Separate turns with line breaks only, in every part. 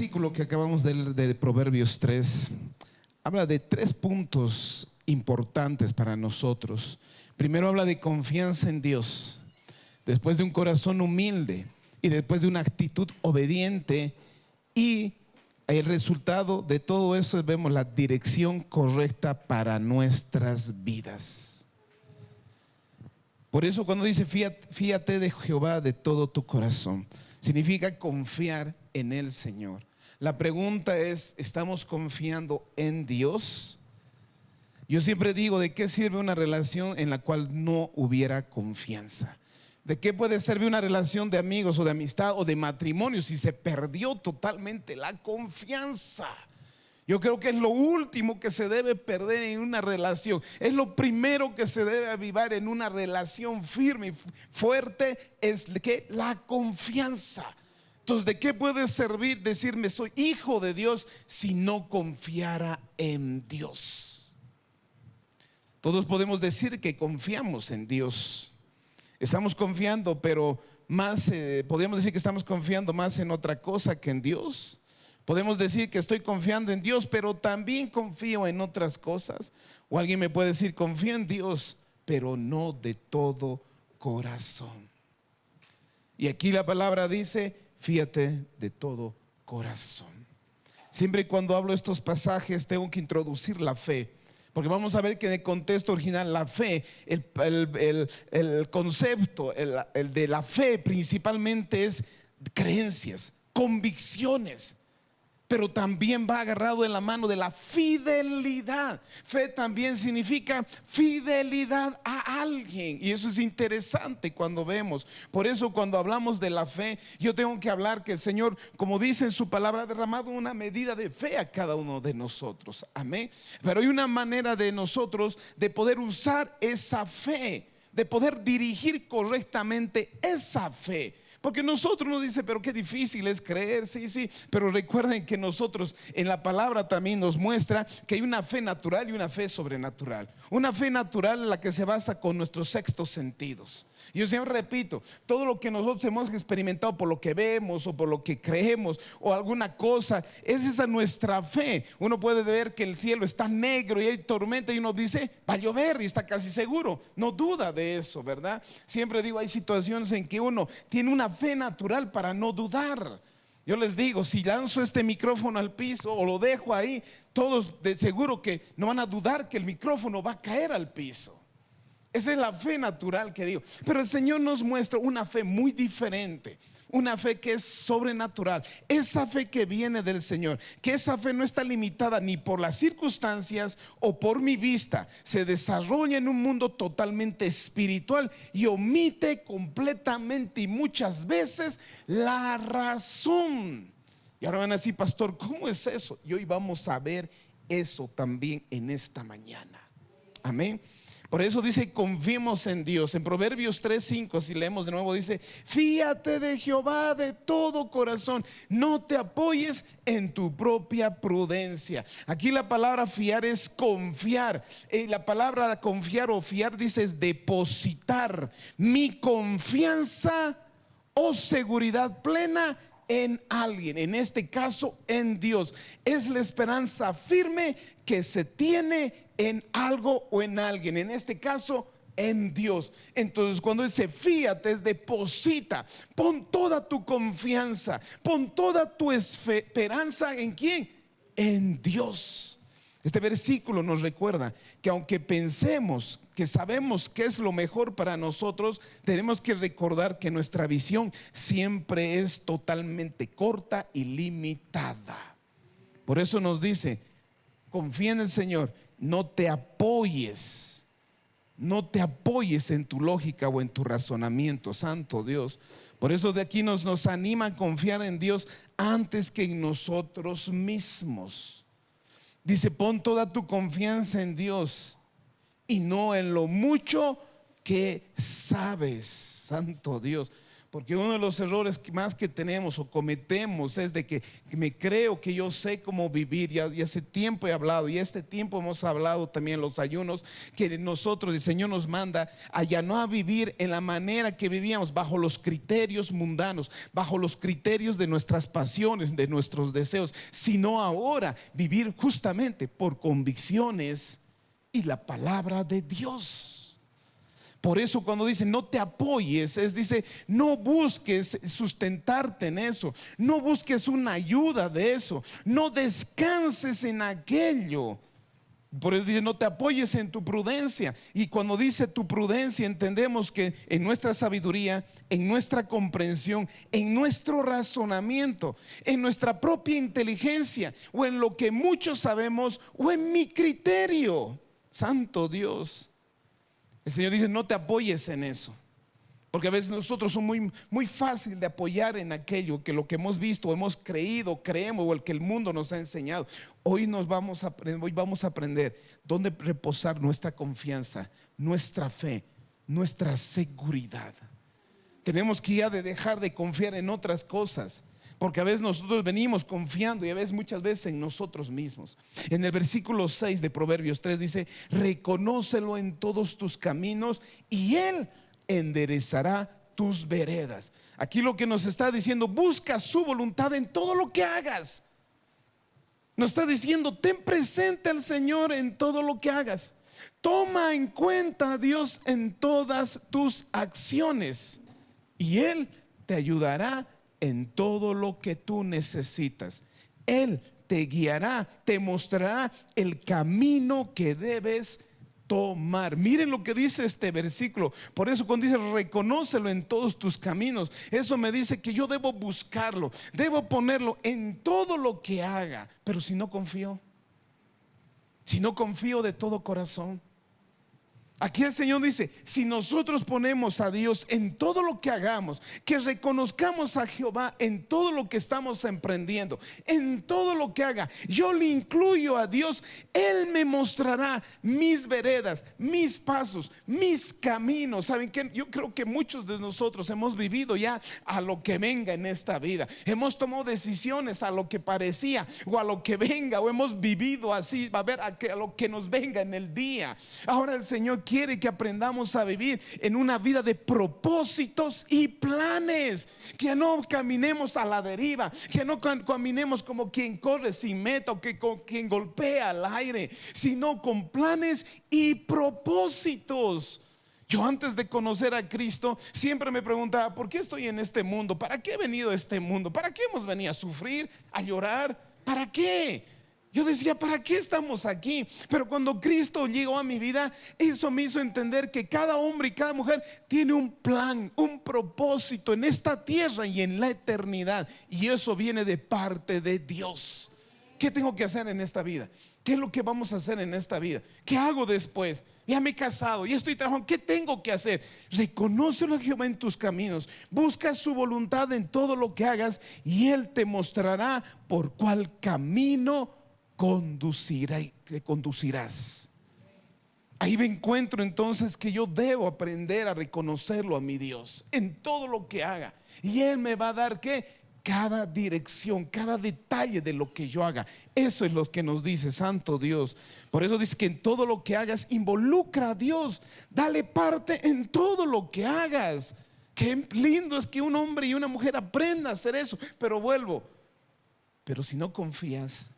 versículo que acabamos de leer de Proverbios 3 habla de 3 puntos importantes para nosotros. Primero habla de confianza en Dios, después de un corazón humilde y después de una actitud obediente, y el resultado de todo eso vemos la dirección correcta para nuestras vidas. Por eso cuando dice fíate de Jehová de todo tu corazón, significa confiar en el Señor. La pregunta es, ¿estamos confiando en Dios? Yo siempre digo, ¿de qué sirve una relación en la cual no hubiera confianza? ¿De qué puede servir una relación de amigos o de amistad o de matrimonio si se perdió totalmente la confianza? Yo creo que es lo último que se debe perder en una relación. Es lo primero que se debe avivar en una relación firme y fuerte, es que la confianza. Entonces, ¿de qué puede servir decirme soy hijo de Dios si no confiara en Dios? Todos podemos decir que confiamos en Dios. Estamos confiando, pero más, podemos decir que estamos confiando más en otra cosa que en Dios. Podemos decir que estoy confiando en Dios, pero también confío en otras cosas. O alguien me puede decir, confío en Dios, pero no de todo corazón. Y aquí la palabra dice, fíate de todo corazón. Siempre y cuando hablo estos pasajes tengo que introducir la fe, porque vamos a ver que en el contexto original la fe, el concepto el de la fe principalmente es creencias, convicciones, pero también va agarrado en la mano de la fidelidad. Fe también significa fidelidad a alguien, y eso es interesante cuando vemos. Por eso cuando hablamos de la fe, yo tengo que hablar que el Señor, como dice en su palabra, ha derramado una medida de fe a cada uno de nosotros. Amén. Pero hay una manera de nosotros de poder usar esa fe, de poder dirigir correctamente esa fe. Porque nosotros nos dice, pero qué difícil es creer, sí, pero recuerden que nosotros en la palabra también nos muestra que hay una fe natural y una fe sobrenatural. Una fe natural en la que se basa con nuestros sextos sentidos. Yo siempre repito, todo lo que nosotros hemos experimentado por lo que vemos o por lo que creemos o alguna cosa, es esa nuestra fe. Uno puede ver que el cielo está negro y hay tormenta y uno dice, va a llover, y está casi seguro, no duda de eso, ¿verdad? Siempre digo, hay situaciones en que uno tiene una fe natural para no dudar. Yo les digo, si lanzo este micrófono al piso o lo dejo ahí, todos de seguro que no van a dudar que el micrófono va a caer al piso. Esa es la fe natural que digo. Pero el Señor nos muestra una fe muy diferente, una fe que es sobrenatural, esa fe que viene del Señor, que esa fe no está limitada ni por las circunstancias o por mi vista, se desarrolla en un mundo totalmente espiritual y omite completamente y muchas veces la razón. Y ahora van a decir, pastor, ¿cómo es eso? Y hoy vamos a ver eso también en esta mañana. Amén. Por eso dice, confiemos en Dios. En Proverbios 3:5, si leemos de nuevo, dice, fíate de Jehová de todo corazón, no te apoyes en tu propia prudencia. Aquí la palabra fiar es confiar. La palabra confiar o fiar dice es depositar mi confianza o seguridad plena en alguien, en este caso en Dios. Es la esperanza firme que se tiene en algo o en alguien, en este caso en Dios. Entonces cuando dice fíate es deposita, pon toda tu confianza, pon toda tu esperanza ¿en quién? En Dios. Este versículo nos recuerda que aunque pensemos que sabemos qué es lo mejor para nosotros, tenemos que recordar que nuestra visión siempre es totalmente corta y limitada. Por eso nos dice, confía en el Señor, no te apoyes en tu lógica o en tu razonamiento, santo Dios. Por eso de aquí nos anima a confiar en Dios antes que en nosotros mismos. Dice, pon toda tu confianza en Dios y no en lo mucho que sabes, santo Dios. Porque uno de los errores que más que tenemos o cometemos es de que me creo que yo sé cómo vivir. Y hace tiempo he hablado, y este tiempo hemos hablado también en los ayunos, que nosotros, el Señor nos manda a ya no a vivir en la manera que vivíamos, bajo los criterios mundanos, bajo los criterios de nuestras pasiones, de nuestros deseos, sino ahora vivir justamente por convicciones y la palabra de Dios. Por eso cuando dice no te apoyes, dice no busques sustentarte en eso, no busques una ayuda de eso, no descanses en aquello. Por eso dice no te apoyes en tu prudencia. Y cuando dice tu prudencia, entendemos que en nuestra sabiduría, en nuestra comprensión, en nuestro razonamiento, en nuestra propia inteligencia, o en lo que muchos sabemos, o en mi criterio. Santo Dios. El Señor dice no te apoyes en eso, porque a veces nosotros somos muy fácil de apoyar en aquello que lo que hemos visto, hemos creído, creemos, o el que el mundo nos ha enseñado. Hoy vamos a aprender dónde reposar nuestra confianza, nuestra fe, nuestra seguridad. Tenemos que ya dejar de confiar en otras cosas, porque a veces nosotros venimos confiando y a veces muchas veces en nosotros mismos. En el versículo 6 de Proverbios 3 dice reconócelo en todos tus caminos y Él enderezará tus veredas. Aquí lo que nos está diciendo, busca su voluntad en todo lo que hagas. Nos está diciendo ten presente al Señor en todo lo que hagas. Toma en cuenta a Dios en todas tus acciones y Él te ayudará en todo lo que tú necesitas. Él te guiará, te mostrará el camino que debes tomar. Miren lo que dice este versículo. Por eso cuando dice reconócelo en todos tus caminos, eso me dice que yo debo buscarlo, debo ponerlo en todo lo que haga. Pero si no confío de todo corazón, aquí el Señor dice, si nosotros ponemos a Dios en todo lo que hagamos, que reconozcamos a Jehová en todo lo que estamos emprendiendo, en todo lo que haga, yo le incluyo a Dios, Él me mostrará mis veredas, mis pasos, mis caminos. ¿Saben qué? Yo creo que muchos de nosotros hemos vivido ya a lo que venga en esta vida. Hemos tomado decisiones a lo que parecía o a lo que venga, o hemos vivido así, a ver a lo que nos venga en el día. Ahora el Señor quiere que aprendamos a vivir en una vida de propósitos y planes, que no caminemos a la deriva, que no caminemos como quien corre sin meta o que con quien golpea al aire, sino con planes y propósitos. Yo antes de conocer a Cristo siempre me preguntaba, ¿por qué estoy en este mundo? ¿Para qué he venido a este mundo? ¿Para qué hemos venido a sufrir, a llorar? ¿Para qué? Yo decía, ¿para qué estamos aquí? Pero cuando Cristo llegó a mi vida, eso me hizo entender que cada hombre y cada mujer tiene un plan, un propósito en esta tierra y en la eternidad. Y eso viene de parte de Dios. ¿Qué tengo que hacer en esta vida? ¿Qué es lo que vamos a hacer en esta vida? ¿Qué hago después? Ya me he casado, ya estoy trabajando. ¿Qué tengo que hacer? Reconócelo a Jehová en tus caminos. Busca su voluntad en todo lo que hagas y Él te mostrará por cuál camino te conducirás. Ahí me encuentro entonces que yo debo aprender a reconocerlo a mi Dios en todo lo que haga, y Él me va a dar ¿qué? Cada dirección, cada detalle de lo que yo haga. Eso es lo que nos dice Santo Dios. Por eso dice que en todo lo que hagas involucra a Dios, dale parte en todo lo que hagas. Qué lindo es que un hombre y una mujer aprendan a hacer eso. Pero si no confías,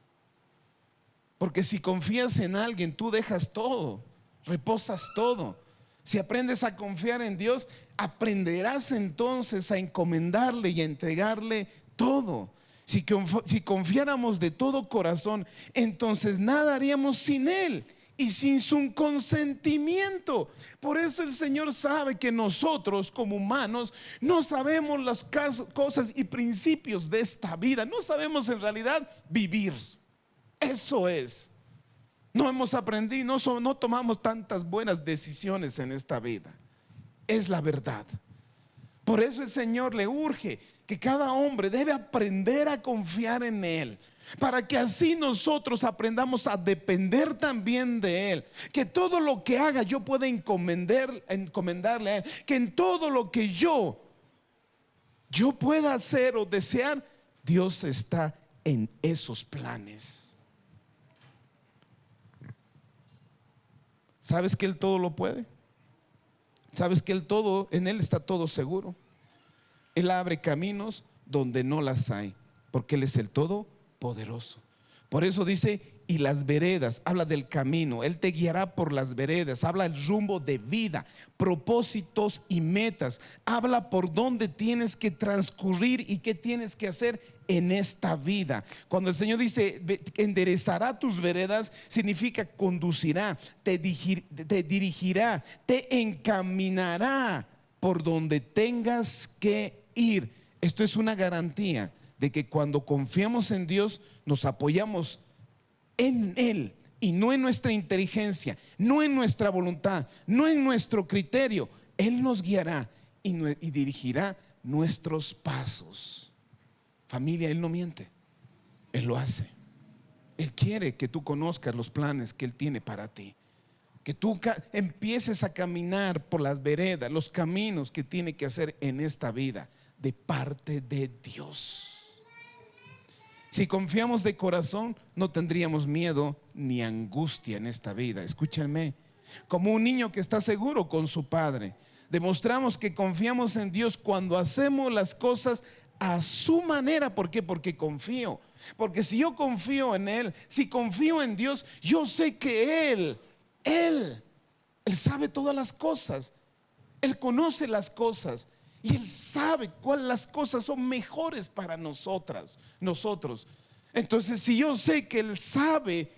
porque si confías en alguien, tú dejas todo, reposas todo. Si aprendes a confiar en Dios, aprenderás entonces a encomendarle y a entregarle todo. Si confiáramos de todo corazón, entonces nada haríamos sin Él y sin su consentimiento. Por eso el Señor sabe que nosotros como humanos no sabemos las cosas y principios de esta vida. No sabemos en realidad vivir. Eso es. No hemos aprendido, no tomamos tantas buenas decisiones en esta vida. Es la verdad. Por eso el Señor le urge que cada hombre debe aprender a confiar en Él, para que así nosotros aprendamos a depender también de Él. Que todo lo que haga yo pueda encomendarle a Él. Que en todo lo que yo yo pueda hacer o desear, Dios está en esos planes. ¿Sabes que Él todo lo puede? ¿Sabes que en Él está todo seguro? Él abre caminos donde no las hay, porque Él es el Todopoderoso. Por eso dice, y las veredas, habla del camino. Él te guiará por las veredas, habla el rumbo de vida, propósitos y metas. Habla por dónde tienes que transcurrir y qué tienes que hacer en esta vida. Cuando el Señor dice enderezará tus veredas, significa conducirá, te dirigirá, te encaminará por donde tengas que ir. Esto es una garantía de que cuando confiamos en Dios, nos apoyamos en Él y no en nuestra inteligencia, no en nuestra voluntad, no en nuestro criterio. Él nos guiará y dirigirá nuestros pasos. Familia, Él no miente, Él lo hace. Él quiere que tú conozcas los planes que Él tiene para ti, que tú empieces a caminar por las veredas, los caminos que tiene que hacer en esta vida de parte de Dios. Si confiamos de corazón, no tendríamos miedo ni angustia en esta vida. Escúchenme, como un niño que está seguro con su padre. Demostramos que confiamos en Dios cuando hacemos las cosas a su manera. ¿Por qué? Porque confío. Porque si yo confío en Él, si confío en Dios, yo sé que Él sabe todas las cosas. Él conoce las cosas. Y Él sabe cuáles las cosas son mejores para nosotros. Entonces, si yo sé que Él sabe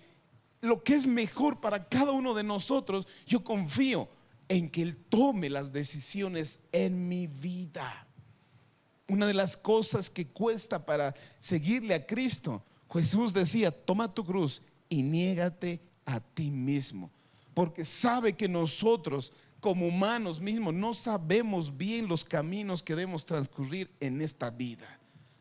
lo que es mejor para cada uno de nosotros, yo confío en que Él tome las decisiones en mi vida. Una de las cosas que cuesta para seguirle a Cristo, Jesús decía, toma tu cruz y niégate a ti mismo, porque sabe que nosotros como humanos mismos no sabemos bien los caminos que debemos transcurrir en esta vida.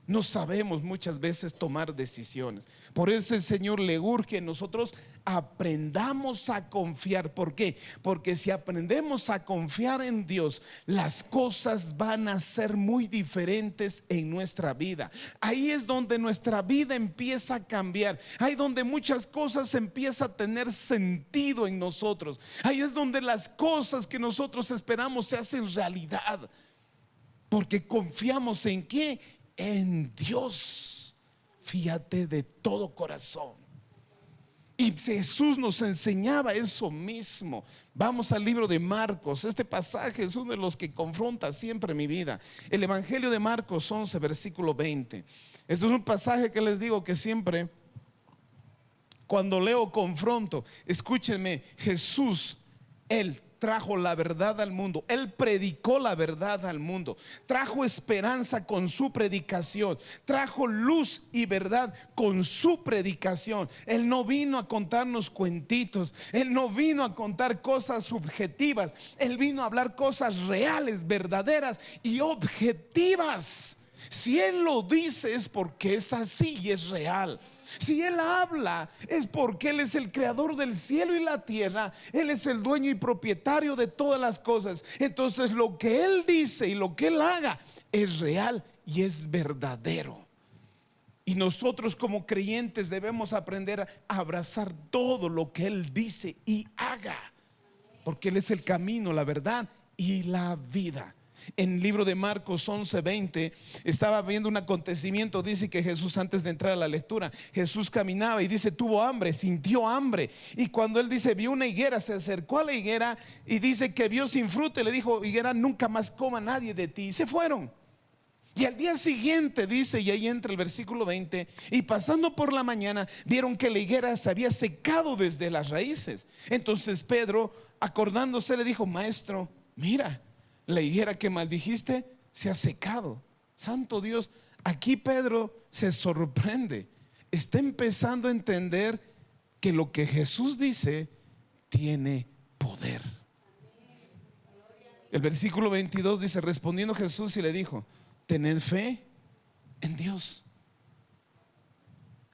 No sabemos muchas veces tomar decisiones. Por eso el Señor le urge a nosotros aprendamos a confiar. ¿Por qué? Porque si aprendemos a confiar en Dios, las cosas van a ser muy diferentes en nuestra vida. Ahí es donde nuestra vida empieza a cambiar. Ahí es donde muchas cosas empiezan a tener sentido en nosotros. Ahí es donde las cosas que nosotros esperamos se hacen realidad. Porque confiamos en ¿qué? En Dios. Fíjate de todo corazón. Y Jesús nos enseñaba eso mismo. Vamos al libro de Marcos. Este pasaje es uno de los que confronta siempre mi vida. El Evangelio de Marcos 11, versículo 20. Esto es un pasaje que les digo que siempre cuando leo confronto. Escúchenme, Jesús, Él trajo la verdad al mundo. Él predicó la verdad al mundo. Trajo esperanza con su predicación. Trajo luz y verdad con su predicación. Él no vino a contarnos cuentitos. Él no vino a contar cosas subjetivas. Él vino a hablar cosas reales, verdaderas y objetivas. Si Él lo dice es porque es así y es real. Si Él habla es porque Él es el creador del cielo y la tierra. Él es el dueño y propietario de todas las cosas. Entonces lo que Él dice y lo que Él haga es real y es verdadero. Y nosotros como creyentes debemos aprender a abrazar todo lo que Él dice y haga, porque Él es el camino, la verdad y la vida. En el libro de Marcos 11:20 estaba viendo un acontecimiento. Dice que Jesús, antes de entrar a la lectura, Jesús caminaba y dice tuvo hambre, sintió hambre. Y cuando Él dice vio una higuera, se acercó a la higuera y dice que vio sin fruto y le dijo: higuera, nunca más coma nadie de ti. Y se fueron. Y al día siguiente dice, y ahí entra el versículo 20, y pasando por la mañana vieron que la higuera se había secado desde las raíces. Entonces Pedro, acordándose, le dijo: maestro, mira, la higuera que maldijiste se ha secado. Santo Dios, aquí Pedro se sorprende. Está empezando a entender que lo que Jesús dice tiene poder. El versículo 22 dice: respondiendo Jesús y le dijo: tened fe en Dios.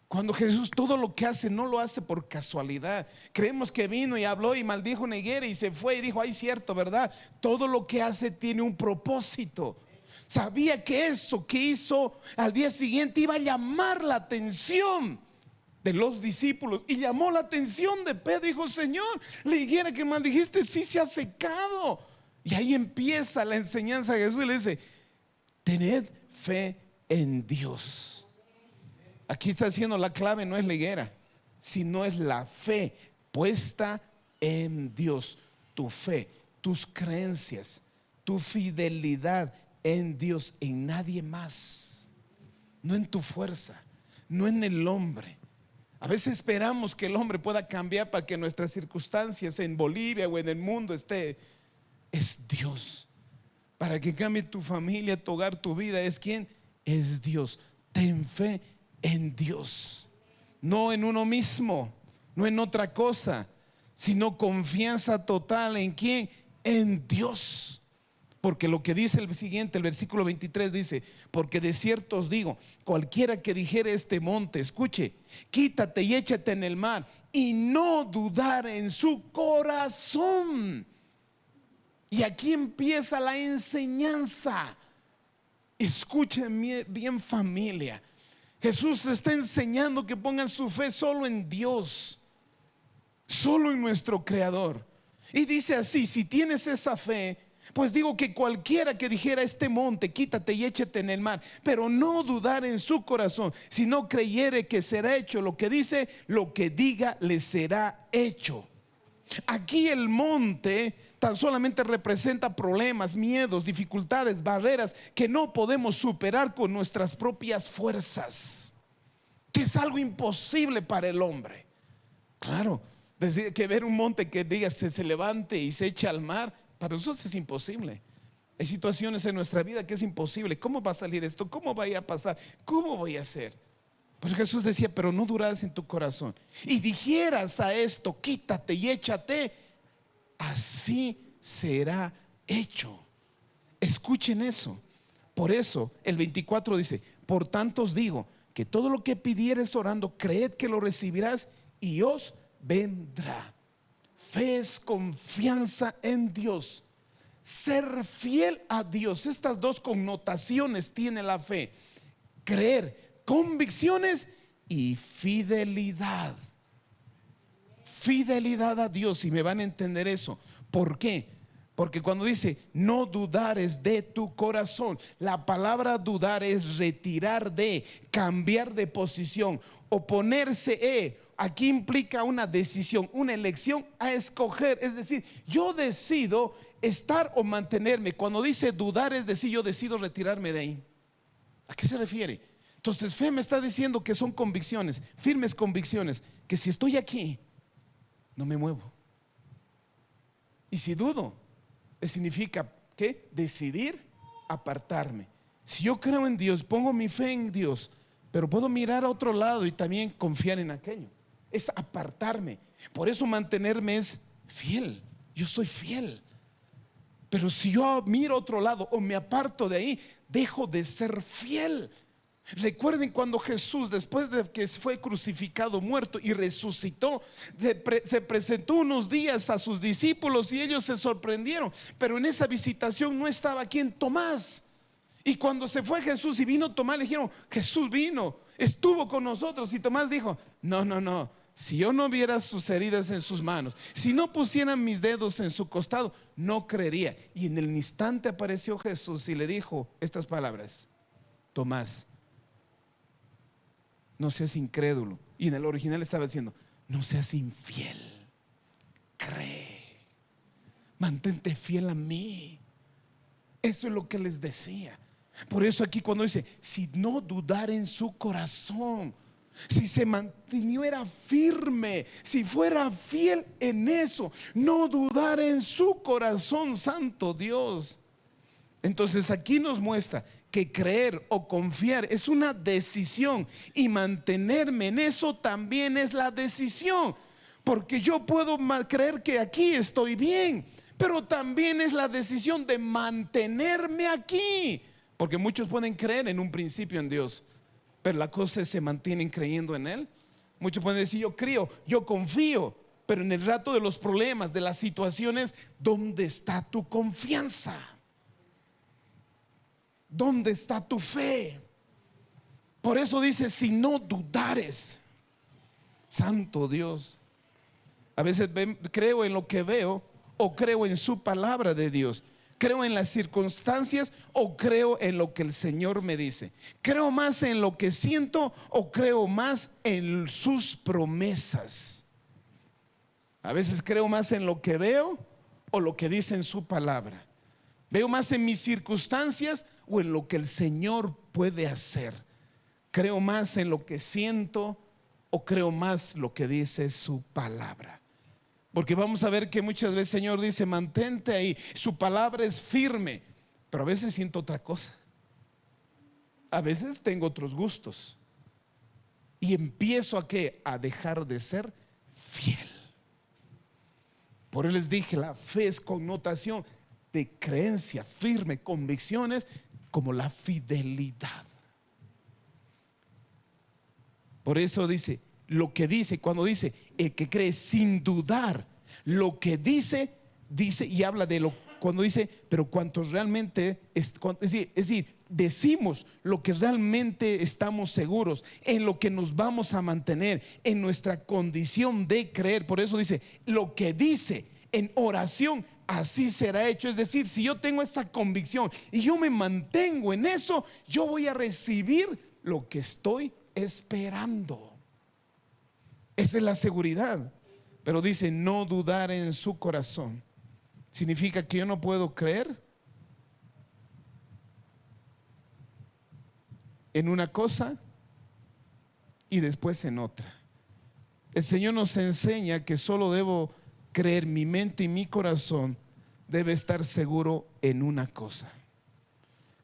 Cuando Jesús todo lo que hace no lo hace por casualidad. Creemos que vino y habló y maldijo una higuera y se fue y dijo: ay, cierto, ¿verdad? Todo lo que hace tiene un propósito. Sabía que eso que hizo al día siguiente iba a llamar la atención de los discípulos, y llamó la atención de Pedro. Dijo: Señor, la higuera que maldijiste sí se ha secado. Y ahí empieza la enseñanza de Jesús y le dice: tened fe en Dios. Aquí está diciendo la clave no es la higuera, sino es la fe puesta en Dios. Tu fe, tus creencias, tu fidelidad en Dios, en nadie más, no en tu fuerza, no en el hombre. A veces esperamos que el hombre pueda cambiar para que nuestras circunstancias en Bolivia o en el mundo esté. Es Dios. Para que cambie tu familia, tu hogar, tu vida, ¿es quién? Es Dios. Ten fe en Dios, no en uno mismo, no en otra cosa, sino confianza total. ¿En quién? En Dios. Porque lo que dice el siguiente, el versículo 23 dice: porque de cierto os digo, cualquiera que dijere este monte, escuche, quítate y échate en el mar, y no dudar en su corazón. Y aquí empieza la enseñanza. Escuchen bien, familia. Jesús está enseñando que pongan su fe solo en Dios, solo en nuestro Creador. Y dice así: si tienes esa fe, pues digo que cualquiera que dijera este monte, quítate y échate en el mar, pero no dudar en su corazón, si no creyere que será hecho lo que dice, lo que diga le será hecho. Aquí el monte tan solamente representa problemas, miedos, dificultades, barreras que no podemos superar con nuestras propias fuerzas, que es algo imposible para el hombre. Claro, decir que ver un monte que diga se levante y se eche al mar, para nosotros es imposible. Hay situaciones en nuestra vida que es imposible. ¿Cómo va a salir esto? ¿Cómo va a pasar? ¿Cómo voy a hacer? Pero Jesús decía: pero no duraras en tu corazón y dijeras a esto, quítate y échate, así será hecho. Escuchen eso. Por eso el 24 dice: por tanto os digo que todo lo que pidieres orando, creed que lo recibirás y os vendrá. Fe es confianza en Dios, ser fiel a Dios. Estas dos connotaciones tiene la fe: creer, convicciones, y fidelidad. Fidelidad a Dios. Y me van a entender eso. ¿Por qué? Porque cuando dice no dudares de tu corazón, la palabra dudar es retirar de, cambiar de posición, oponerse. Aquí implica una decisión, una elección a escoger. Es decir, yo decido estar o mantenerme. Cuando dice dudar, es decir, yo decido retirarme de ahí. ¿A qué se refiere? Entonces fe me está diciendo que son convicciones, firmes convicciones, que si estoy aquí, no me muevo. Y si dudo, significa ¿qué? Decidir apartarme. Si yo creo en Dios, pongo mi fe en Dios, pero puedo mirar a otro lado y también confiar en aquello. Es apartarme. Por eso mantenerme es fiel. Yo soy fiel. Pero si yo miro a otro lado o me aparto de ahí, dejo de ser fiel. Recuerden cuando Jesús, después de que fue crucificado, muerto y resucitó, se presentó unos días a sus discípulos y ellos se sorprendieron. Pero en esa visitación no estaba quien, Tomás. Y cuando se fue Jesús y vino Tomás, le dijeron: Jesús vino, estuvo con nosotros. Y Tomás dijo: no, si yo no viera sus heridas en sus manos, si no pusieran mis dedos en su costado, no creería. Y en el instante apareció Jesús y le dijo estas palabras: Tomás, no seas incrédulo. Y en el original estaba diciendo: no seas infiel, cree, mantente fiel a mí. Eso es lo que les decía. Por eso aquí cuando dice si no dudar en su corazón, si se mantuviera firme, si fuera fiel en eso, no dudar en su corazón, santo Dios. Entonces aquí nos muestra que creer o confiar es una decisión, y mantenerme en eso también es la decisión. Porque yo puedo creer que aquí estoy bien, pero también es la decisión de mantenerme aquí. Porque muchos pueden creer en un principio en Dios, pero la cosa es, ¿se mantienen creyendo en Él? Muchos pueden decir: yo creo, yo confío, pero en el rato de los problemas, de las situaciones, ¿dónde está tu confianza? ¿Dónde está tu fe? Por eso dice, si no dudares. Santo Dios. A veces creo en lo que veo o creo en su palabra de Dios. Creo en las circunstancias o creo en lo que el Señor me dice. Creo más en lo que siento o creo más en sus promesas. A veces creo más en lo que veo o lo que dice en su palabra. Veo más en mis circunstancias o en lo que el Señor puede hacer. Creo más en lo que siento o creo más lo que dice su palabra. Porque vamos a ver que muchas veces el Señor dice, mantente ahí, su palabra es firme, pero a veces siento otra cosa. A veces tengo otros gustos y empiezo a dejar de ser fiel. Por eso les dije, la fe es connotación de creencia firme, convicciones, como la fidelidad. Por eso dice, lo que dice, cuando dice el que cree sin dudar, lo que dice y habla de lo, cuando dice, pero cuantos realmente, es decir, decimos lo que realmente estamos seguros, en lo que nos vamos a mantener, en nuestra condición de creer. Por eso dice, lo que dice en oración, así será hecho. Es decir, si yo tengo esa convicción y yo me mantengo en eso, yo voy a recibir lo que estoy esperando. Esa es la seguridad. Pero dice, no dudar en su corazón. Significa que yo no puedo creer en una cosa y después en otra. El Señor nos enseña que solo debo creer, mi mente y mi corazón debe estar seguro en una cosa.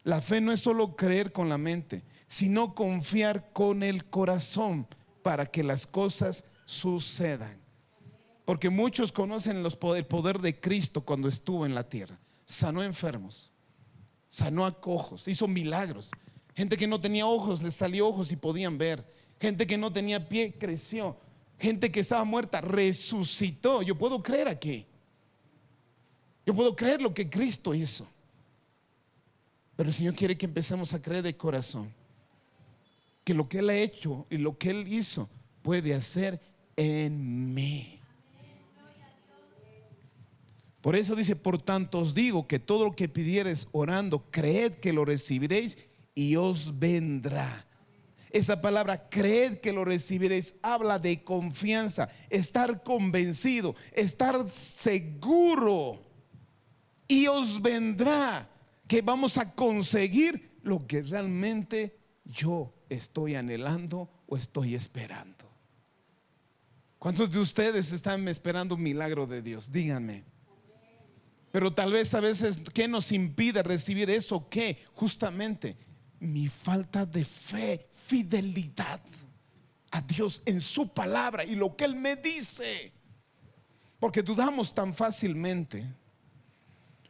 La fe no es solo creer con la mente, sino confiar con el corazón para que las cosas sucedan. Porque muchos conocen el poder de Cristo cuando estuvo en la tierra. Sanó enfermos, sanó a cojos, hizo milagros. Gente que no tenía ojos, les salió ojos y podían ver. Gente que no tenía pie, creció. Gente que estaba muerta, resucitó. Yo puedo creer aquí. Yo puedo creer lo que Cristo hizo. Pero el Señor quiere que empecemos a creer de corazón que lo que Él ha hecho y lo que Él hizo puede hacer en mí. Por eso dice, por tanto os digo que todo lo que pidiereis orando, creed que lo recibiréis y os vendrá. Esa palabra creed que lo recibiréis habla de confianza, estar convencido, estar seguro, y os vendrá, que vamos a conseguir lo que realmente yo estoy anhelando o estoy esperando. ¿Cuántos de ustedes están esperando un milagro de Dios? Díganme. Pero tal vez a veces, ¿qué nos impide recibir eso? ¿Qué? Justamente mi falta de fe, fidelidad a Dios en su palabra y lo que Él me dice. Porque dudamos tan fácilmente.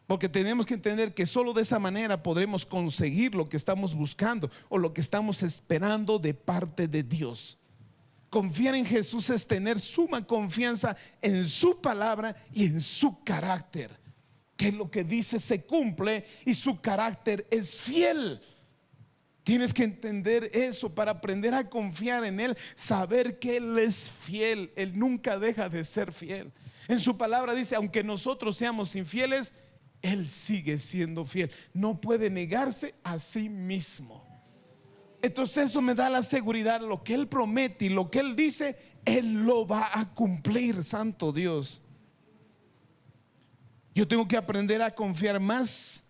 Porque tenemos que entender que solo de esa manera podremos conseguir lo que estamos buscando o lo que estamos esperando de parte de Dios. Confiar en Jesús es tener suma confianza en su palabra y en su carácter. Que lo que dice se cumple y su carácter es fiel. Tienes que entender eso para aprender a confiar en Él, saber que Él es fiel. Él nunca deja de ser fiel. En su palabra dice, aunque nosotros seamos infieles, Él sigue siendo fiel. No puede negarse a sí mismo. Entonces eso me da la seguridad, lo que Él promete y lo que Él dice, Él lo va a cumplir. Santo Dios. Yo tengo que aprender a confiar más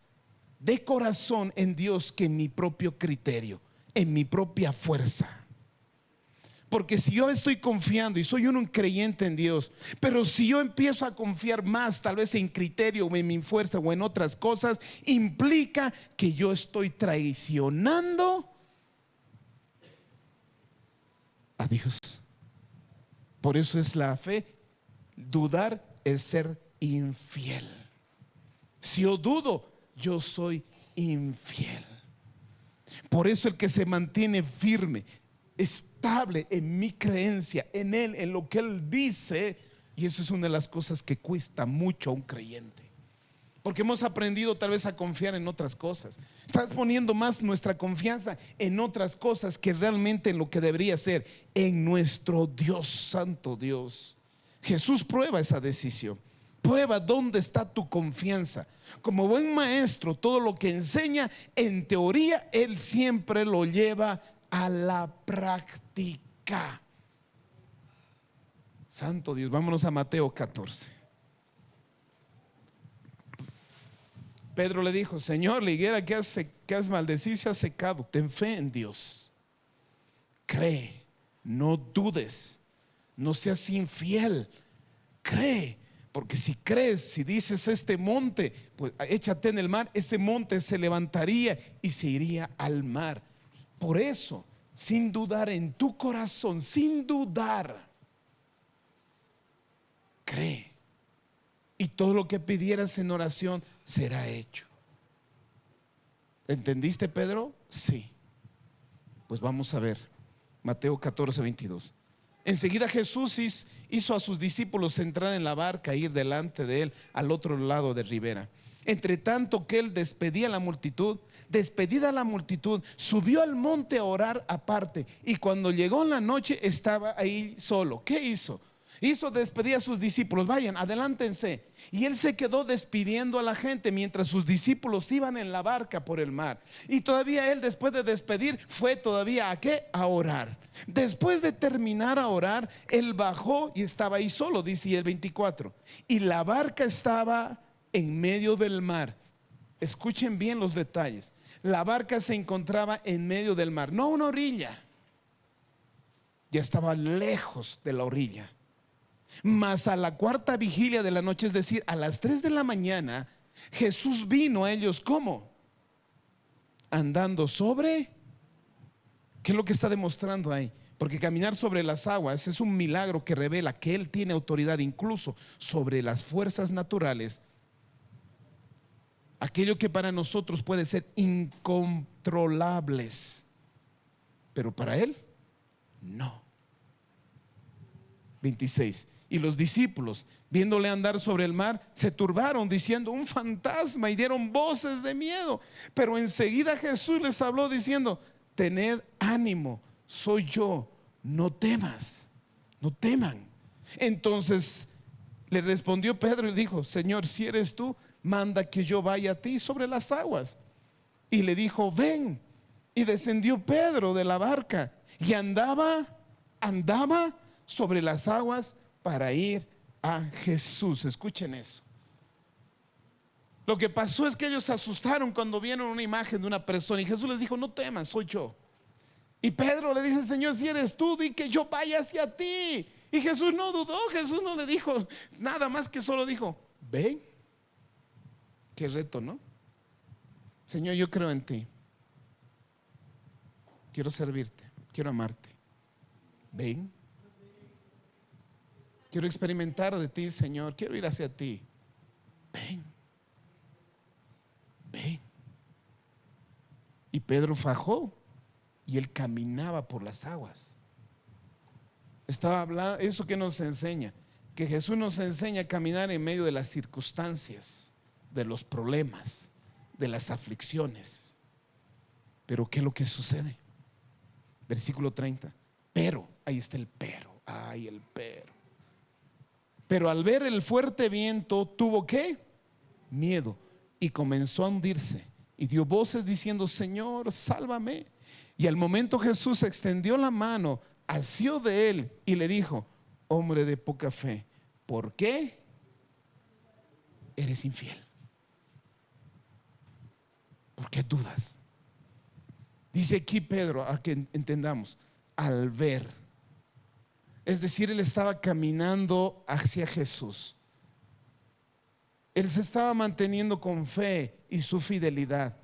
de corazón en Dios que en mi propio criterio, en mi propia fuerza. Porque si yo estoy confiando y soy un creyente en Dios, pero si yo empiezo a confiar más tal vez en criterio o en mi fuerza o en otras cosas, implica que yo estoy traicionando a Dios. Por eso es la fe. Dudar es ser infiel. Si yo dudo, yo soy infiel. Por eso el que se mantiene firme, estable en mi creencia, en Él, en lo que Él dice, y eso es una de las cosas que cuesta mucho a un creyente. porque hemos aprendido tal vez a confiar en otras cosas. Estamos poniendo más nuestra confianza en otras cosas que realmente en lo que debería ser, en nuestro Dios, santo Dios. Jesús prueba esa decisión. Prueba dónde está tu confianza. Como buen maestro, todo lo que enseña en teoría, Él siempre lo lleva a la práctica. Santo Dios, vámonos a Mateo 14. Pedro le dijo: Señor, la higuera que has maldecido se ha secado. Ten fe en Dios. Cree, no dudes, no seas infiel. Cree, porque si crees, si dices este monte, pues échate en el mar, ese monte se levantaría y se iría al mar. Por eso, sin dudar en tu corazón, sin dudar, cree, y todo lo que pidieras en oración será hecho. ¿Entendiste, Pedro? Sí. Pues vamos a ver Mateo 14:22. Enseguida Jesús hizo a sus discípulos entrar en la barca e ir delante de él al otro lado de ribera. Entre tanto que él despedida la multitud, subió al monte a orar aparte, y cuando llegó en la noche estaba ahí solo. ¿Qué hizo? Hizo despedir a sus discípulos: vayan, adelántense. Y él se quedó despidiendo a la gente mientras sus discípulos iban en la barca por el mar. Y todavía él, después de despedir, fue todavía ¿a qué? A orar. Después de terminar a orar, él bajó y estaba ahí solo, dice el 24. Y la barca estaba en medio del mar. Escuchen bien los detalles. La barca se encontraba en medio del mar, no a una orilla. Ya estaba lejos de la orilla. Mas a la cuarta vigilia de la noche, es decir, a las 3 de la mañana, Jesús vino a ellos. ¿Cómo? Andando sobre. ¿Qué es lo que está demostrando ahí? Porque caminar sobre las aguas es un milagro que revela que Él tiene autoridad incluso sobre las fuerzas naturales. Aquello que para nosotros puede ser incontrolables, pero para Él no. 26. Y los discípulos, viéndole andar sobre el mar, se turbaron diciendo: un fantasma, y dieron voces de miedo. Pero enseguida Jesús les habló diciendo: tened ánimo, soy yo, no temas, no teman. Entonces le respondió Pedro y dijo: Señor, si eres tú, manda que yo vaya a ti sobre las aguas. Y le dijo: ven. Y descendió Pedro de la barca y andaba sobre las aguas para ir a Jesús. Escuchen eso. Lo que pasó es que ellos se asustaron cuando vieron una imagen de una persona, y Jesús les dijo: no temas, soy yo. Y Pedro le dice: Señor, si eres tú, di que yo vaya hacia ti. Y Jesús no dudó, Jesús no le dijo nada más, que solo dijo: ven. Qué reto, ¿no? Señor, yo creo en ti, quiero servirte, quiero amarte. Ven. Quiero experimentar de ti, Señor, quiero ir hacia ti. Ven. Ven. Y Pedro fajó y él caminaba por las aguas. Estaba hablando, eso que nos enseña, que Jesús nos enseña a caminar en medio de las circunstancias, de los problemas, de las aflicciones. Pero ¿qué es lo que sucede? Versículo 30. Pero, ahí está el pero. Ay, el pero. Pero al ver el fuerte viento, tuvo ¿qué? Miedo, y comenzó a hundirse, y dio voces diciendo: Señor, sálvame. Y al momento Jesús extendió la mano, asió de él y le dijo: hombre de poca fe, ¿por qué eres infiel? ¿Por qué dudas? Dice aquí Pedro, a que entendamos, al ver. Es decir, él estaba caminando hacia Jesús. Él se estaba manteniendo con fe y su fidelidad.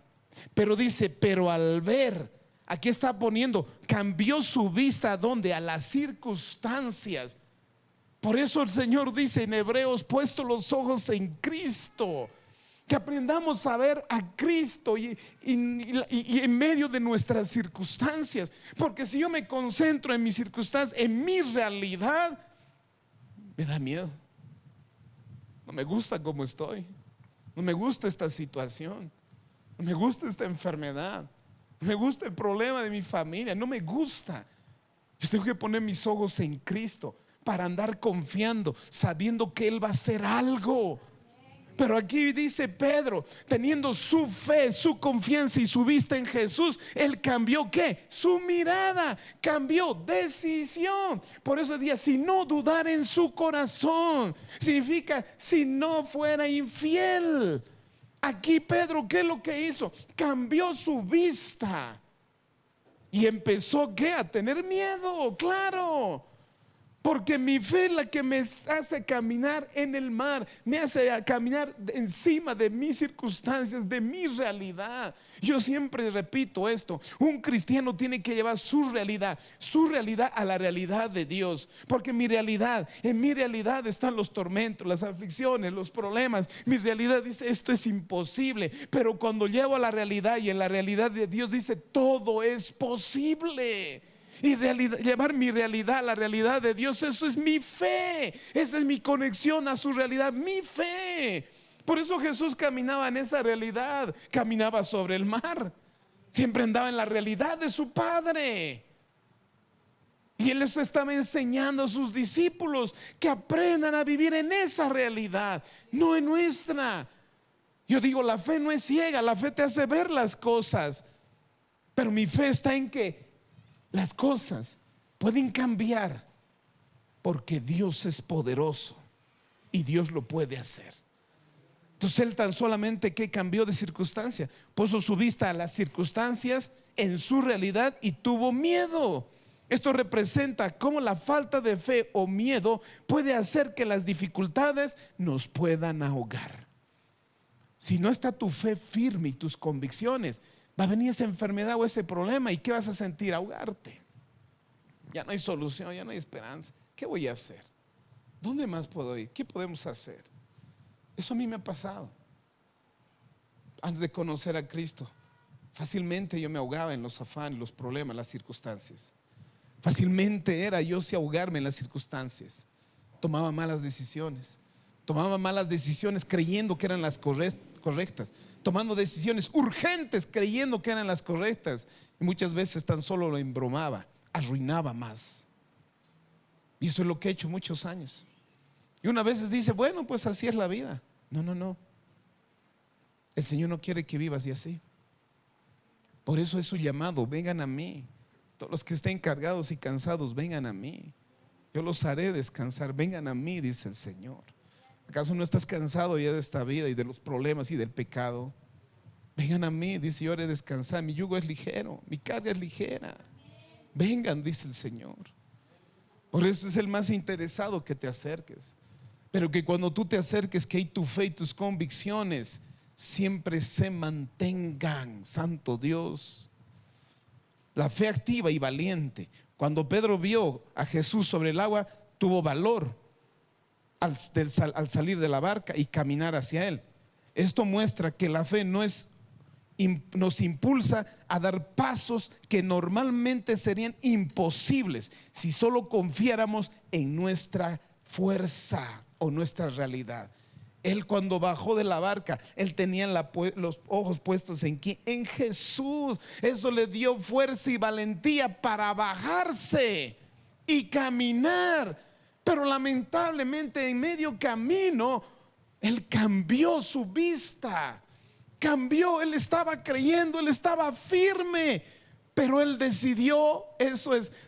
Pero dice: pero al ver, aquí está poniendo, cambió su vista. ¿A dónde? A las circunstancias. Por eso el Señor dice en Hebreos: puesto los ojos en Cristo. Que aprendamos a ver a Cristo y en medio de nuestras circunstancias. Porque si yo me concentro en mis circunstancias, en mi realidad, me da miedo. No me gusta cómo estoy. no me gusta esta situación, no me gusta esta enfermedad, no me gusta el problema de mi familia, no me gusta. Yo tengo que poner mis ojos en Cristo para andar confiando, sabiendo que Él va a hacer algo. Pero aquí dice Pedro, teniendo su fe, su confianza y su vista en Jesús, él cambió ¿qué? Su mirada, cambió decisión. Por eso decía, si no dudar en su corazón, significa si no fuera infiel. Aquí Pedro, ¿qué es lo que hizo? Cambió su vista y empezó ¿qué? A tener miedo, claro. Porque mi fe es la que me hace caminar en el mar, me hace caminar encima de mis circunstancias, de mi realidad. Yo siempre repito esto, un cristiano tiene que llevar su realidad a la realidad de Dios. Porque en mi realidad están los tormentos, las aflicciones, los problemas. Mi realidad dice, esto es imposible. Pero cuando llevo a la realidad y en la realidad de Dios dice, todo es posible. Y llevar mi realidad a la realidad de Dios, eso es mi fe, esa es mi conexión a su realidad, mi fe. Por eso Jesús caminaba en esa realidad, caminaba sobre el mar, siempre andaba en la realidad de su Padre. Y Él les estaba enseñando a sus discípulos que aprendan a vivir en esa realidad, no en nuestra. Yo digo, la fe no es ciega, la fe te hace ver las cosas, pero mi fe está en que las cosas pueden cambiar porque Dios es poderoso y Dios lo puede hacer. Entonces él tan solamente que cambió de circunstancia, puso su vista a las circunstancias en su realidad y tuvo miedo. Esto representa cómo la falta de fe o miedo puede hacer que las dificultades nos puedan ahogar. Si no está tu fe firme y tus convicciones, va a venir esa enfermedad o ese problema y ¿qué vas a sentir? Ahogarte. Ya no hay solución, ya no hay esperanza. ¿Qué voy a hacer? ¿Dónde más puedo ir? ¿Qué podemos hacer? Eso a mí me ha pasado. Antes de conocer a Cristo, fácilmente yo me ahogaba en los afanes, los problemas, las circunstancias. Fácilmente era yo si ahogarme en las circunstancias. Tomaba malas decisiones creyendo que eran las correctas, tomando decisiones urgentes creyendo que eran las correctas, y muchas veces tan solo lo embromaba, arruinaba más. Y eso es lo que he hecho muchos años. Y una vez dice, bueno, pues así es la vida. No, el Señor no quiere que vivas así. Por eso es su llamado, vengan a mí. Todos los que estén cargados y cansados, vengan a mí, yo los haré descansar. Vengan a mí, dice el Señor. ¿Acaso no estás cansado ya de esta vida y de los problemas y del pecado? Vengan a mí, dice, yo haré descansar. Mi yugo es ligero, mi carga es ligera. Vengan, dice el Señor. Por eso es el más interesado que te acerques. Pero que cuando tú te acerques, que tu fe y tus convicciones siempre se mantengan. Santo Dios. La fe activa y valiente. Cuando Pedro vio a Jesús sobre el agua, tuvo valor al salir de la barca y caminar hacia Él. Esto muestra que la fe nos impulsa a dar pasos que normalmente serían imposibles si solo confiáramos en nuestra fuerza o nuestra realidad. Él cuando bajó de la barca, él tenía los ojos puestos ¿en quién? En Jesús. Eso le dio fuerza y valentía para bajarse y caminar. Pero lamentablemente en medio camino, él cambió su vista. Cambió, él estaba creyendo, él estaba firme. Pero él decidió,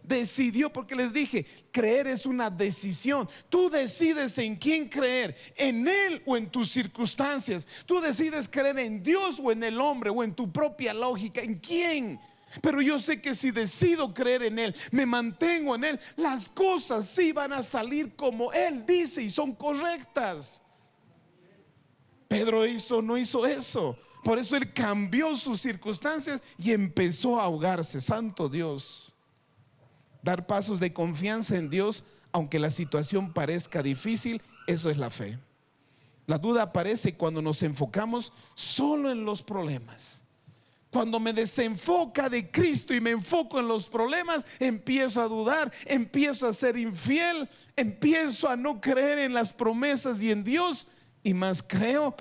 decidió, porque les dije, creer es una decisión. Tú decides en quién creer, en él o en tus circunstancias. Tú decides creer en Dios o en el hombre o en tu propia lógica, ¿en quién? Pero yo sé que si decido creer en Él, me mantengo en Él, las cosas sí van a salir como Él dice y son correctas. Pedro no hizo eso. Por eso él cambió sus circunstancias y empezó a ahogarse. Santo Dios. Dar pasos de confianza en Dios, aunque la situación parezca difícil, eso es la fe. La duda aparece cuando nos enfocamos solo en los problemas. Cuando me desenfoca de Cristo y me enfoco en los problemas, empiezo a dudar, empiezo a ser infiel, empiezo a no creer en las promesas y en Dios, y más creo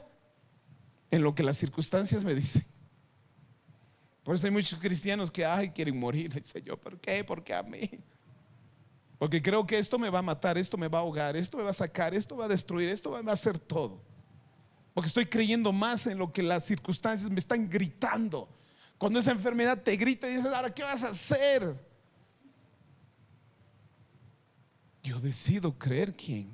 en lo que las circunstancias me dicen. Por eso hay muchos cristianos que quieren morir. Dice yo, ¿por qué? Porque a mí. Porque creo que esto me va a matar, esto me va a ahogar, esto me va a sacar, esto va a destruir, esto me va a hacer todo. Porque estoy creyendo más en lo que las circunstancias me están gritando. Cuando esa enfermedad te grita y dices, ahora, ¿qué vas a hacer? Yo decido creer quién.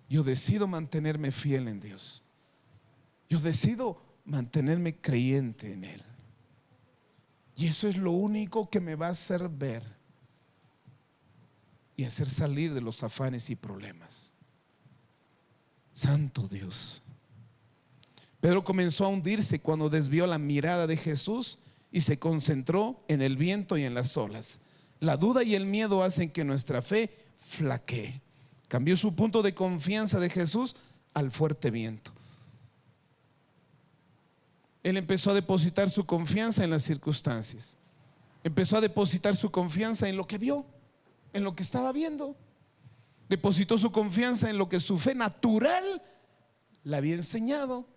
Yo decido mantenerme fiel en Dios. Yo decido mantenerme creyente en Él. Y eso es lo único que me va a hacer ver y hacer salir de los afanes y problemas. Santo Dios. Pedro comenzó a hundirse cuando desvió la mirada de Jesús y se concentró en el viento y en las olas. La duda y el miedo hacen que nuestra fe flaquee. Cambió su punto de confianza de Jesús al fuerte viento. Él empezó a depositar su confianza en las circunstancias. Empezó a depositar su confianza en lo que vio, en lo que estaba viendo. Depositó su confianza en lo que su fe natural le había enseñado.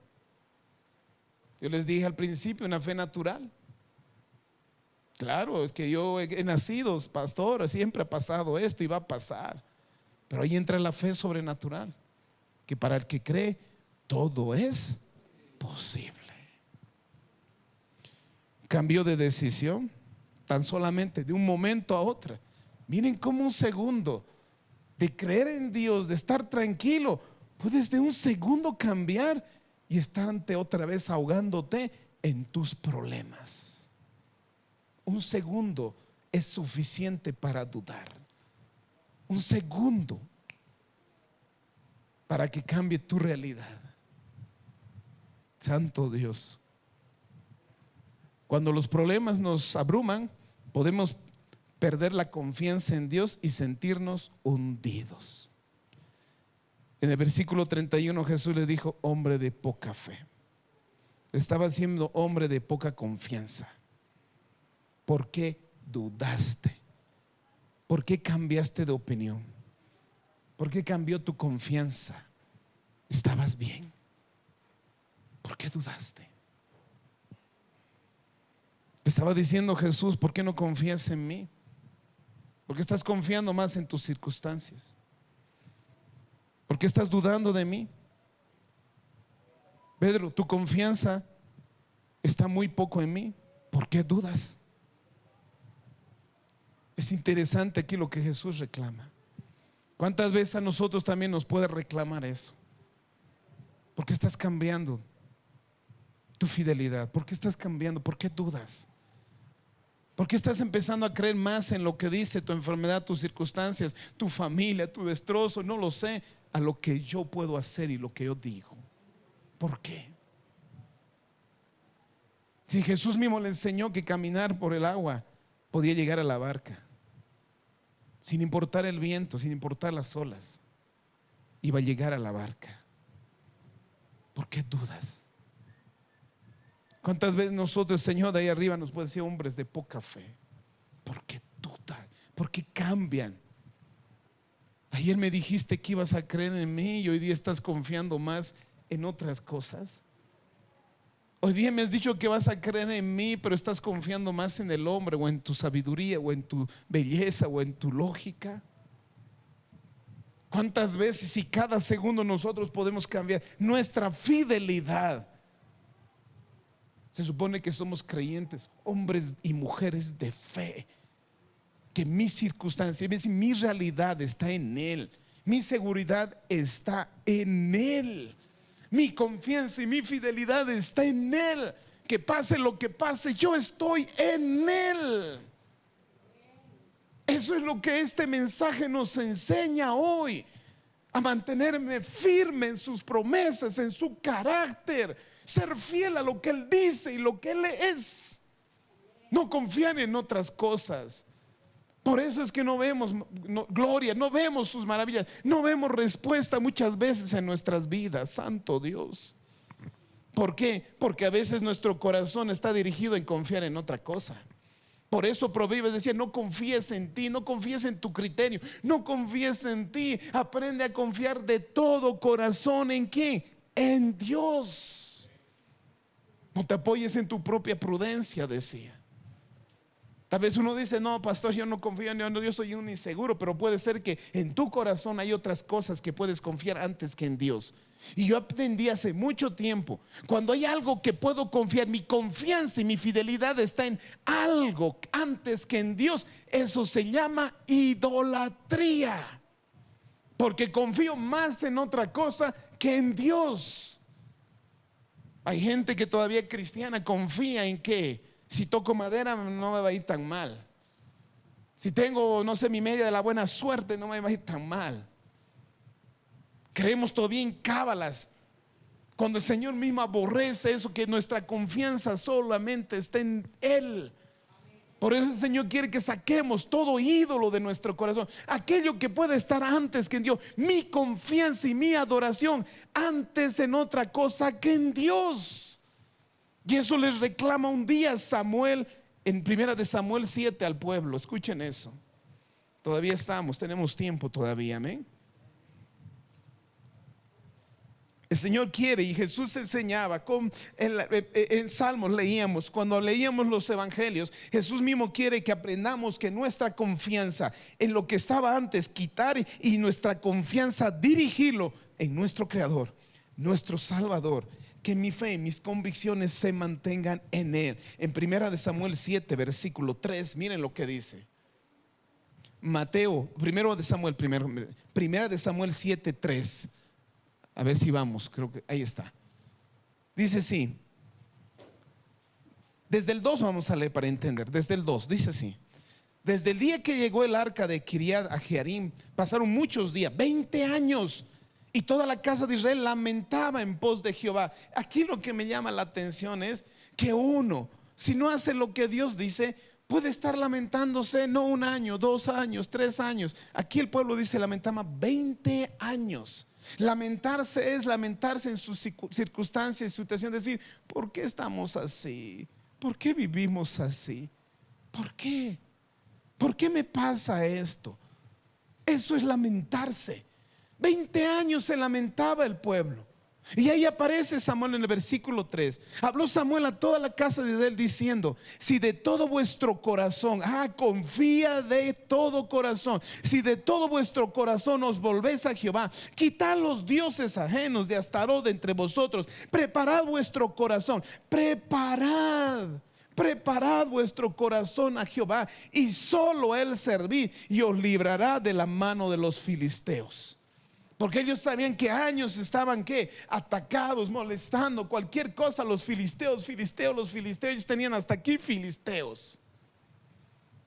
Yo les dije al principio, una fe natural. Claro, es que yo he nacido pastor, siempre ha pasado esto y va a pasar. Pero ahí entra la fe sobrenatural, que para el que cree todo es posible. Cambió de decisión tan solamente de un momento a otro. Miren cómo un segundo de creer en Dios, de estar tranquilo, puedes de un segundo cambiar y estar ante otra vez ahogándote en tus problemas. Un segundo es suficiente para dudar. Un segundo para que cambie tu realidad. Santo Dios. Cuando los problemas nos abruman, podemos perder la confianza en Dios y sentirnos hundidos. En el versículo 31 Jesús le dijo, hombre de poca fe. Estaba siendo hombre de poca confianza. ¿Por qué dudaste? ¿Por qué cambiaste de opinión? ¿Por qué cambió tu confianza? ¿Estabas bien? ¿Por qué dudaste? Estaba diciendo Jesús, ¿por qué no confías en mí? ¿Por qué estás confiando más en tus circunstancias? ¿Por qué estás dudando de mí? Pedro, tu confianza está muy poco en mí. ¿Por qué dudas? Es interesante aquí lo que Jesús reclama. ¿Cuántas veces a nosotros también nos puede reclamar eso? ¿Por qué estás cambiando tu fidelidad? ¿Por qué estás cambiando? ¿Por qué dudas? ¿Por qué estás empezando a creer más en lo que dice tu enfermedad, tus circunstancias, tu familia, tu destrozo? No lo sé, a lo que yo puedo hacer y lo que yo digo. ¿Por qué? Si Jesús mismo le enseñó que caminar por el agua podía llegar a la barca, sin importar el viento, sin importar las olas, iba a llegar a la barca. ¿Por qué dudas? ¿Cuántas veces nosotros, Señor, de ahí arriba nos puede decir hombres de poca fe? ¿Por qué dudan? ¿Por qué cambian? Ayer me dijiste que ibas a creer en mí y hoy día estás confiando más en otras cosas. Hoy día me has dicho que vas a creer en mí, pero estás confiando más en el hombre o en tu sabiduría o en tu belleza o en tu lógica. ¿Cuántas veces y cada segundo nosotros podemos cambiar nuestra fidelidad? Se supone que somos creyentes, hombres y mujeres de fe, que mi circunstancia, mi realidad está en Él, mi seguridad está en Él, mi confianza y mi fidelidad está en Él. Que pase lo que pase, yo estoy en Él. Eso es lo que este mensaje nos enseña hoy, a mantenerme firme en sus promesas, en su carácter, ser fiel a lo que Él dice y lo que Él es, no confiar en otras cosas. Por eso es que no vemos gloria, no vemos sus maravillas, no vemos respuesta muchas veces en nuestras vidas. Santo Dios. ¿Por qué? Porque a veces nuestro corazón está dirigido en confiar en otra cosa. Por eso Proverbios decía, no confíes en ti, no confíes en tu criterio, no confíes en ti, aprende a confiar de todo corazón. ¿En qué? en Dios. No te apoyes en tu propia prudencia, decía. Tal vez uno dice, no, pastor, yo no confío en Dios, yo soy un inseguro, pero puede ser que en tu corazón hay otras cosas que puedes confiar antes que en Dios. Y yo aprendí hace mucho tiempo, cuando hay algo que puedo confiar, mi confianza y mi fidelidad está en algo antes que en Dios, eso se llama idolatría, porque confío más en otra cosa que en Dios. Hay gente que todavía cristiana confía en que si toco madera no me va a ir tan mal. Si tengo, no sé, mi media de la buena suerte no me va a ir tan mal. Creemos todavía en cábalas, cuando el Señor mismo aborrece eso, que nuestra confianza solamente está en Él. Por eso el Señor quiere que saquemos todo ídolo de nuestro corazón, aquello que puede estar antes que en Dios. Mi confianza y mi adoración antes en otra cosa que en Dios. Y eso les reclama un día Samuel en 1 Samuel 7 al pueblo. Escuchen eso. Todavía tenemos tiempo todavía, amén. El Señor quiere, y Jesús enseñaba en Salmos leíamos, cuando leíamos los evangelios, Jesús mismo quiere que aprendamos que nuestra confianza en lo que estaba antes, quitar, y nuestra confianza dirigirlo en nuestro Creador, nuestro Salvador. Que mi fe, mis convicciones se mantengan en Él. En 1 Samuel 7 versículo 3, miren lo que dice. Primera de Samuel 7, 3. A ver si vamos, creo que ahí está. Dice así. Desde el 2 vamos a leer para entender. Desde el 2 dice así: desde el día que llegó el arca de Kiriat a Jearim, pasaron muchos días, 20 años, y toda la casa de Israel lamentaba en pos de Jehová. Aquí lo que me llama la atención es que uno, si no hace lo que Dios dice, puede estar lamentándose no 1 año, 2 años, 3 años. Aquí el pueblo dice lamentaba 20 años. Lamentarse es lamentarse en sus circunstancias, situación, decir, ¿por qué estamos así? ¿Por qué vivimos así? ¿Por qué? ¿Por qué me pasa esto? Eso es lamentarse. 20 años se lamentaba el pueblo. Y ahí aparece Samuel en el versículo 3. Habló Samuel a toda la casa de Israel diciendo: si de todo vuestro corazón, confía de todo corazón, si de todo vuestro corazón os volvéis a Jehová, quitad los dioses ajenos de Astarot de entre vosotros, preparad vuestro corazón, preparad vuestro corazón a Jehová, y solo Él servid, y os librará de la mano de los filisteos. Porque ellos sabían que años estaban atacados, molestando cualquier cosa. Los filisteos, ellos tenían hasta aquí filisteos.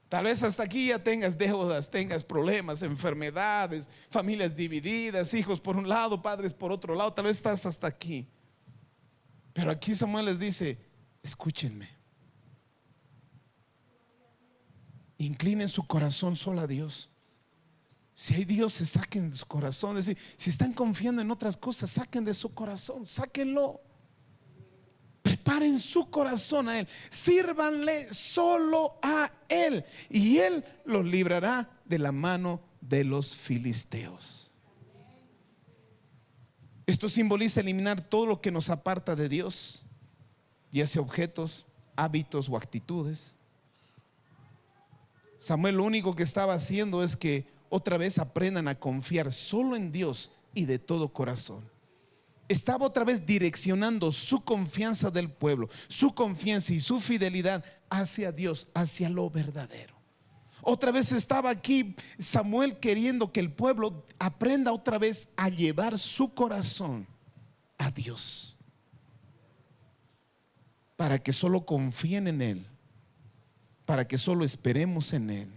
Tal vez hasta aquí ya tengas deudas, tengas problemas, enfermedades, familias divididas, hijos por un lado, padres por otro lado. Tal vez estás hasta aquí. Pero aquí Samuel les dice: escúchenme, inclinen su corazón solo a Dios. Si hay dioses, saquen de su corazón. Es decir, si están confiando en otras cosas, saquen de su corazón, sáquenlo. Preparen su corazón a Él, sírvanle solo a Él, y Él los librará de la mano de los filisteos. Esto simboliza eliminar todo lo que nos aparta de Dios, ya sea objetos, hábitos o actitudes. Samuel lo único que estaba haciendo es que otra vez aprendan a confiar solo en Dios y de todo corazón. Estaba otra vez direccionando su confianza del pueblo, su confianza y su fidelidad hacia Dios, hacia lo verdadero. Otra vez estaba aquí Samuel queriendo que el pueblo aprenda otra vez a llevar su corazón a Dios, para que solo confíen en Él, para que solo esperemos en Él.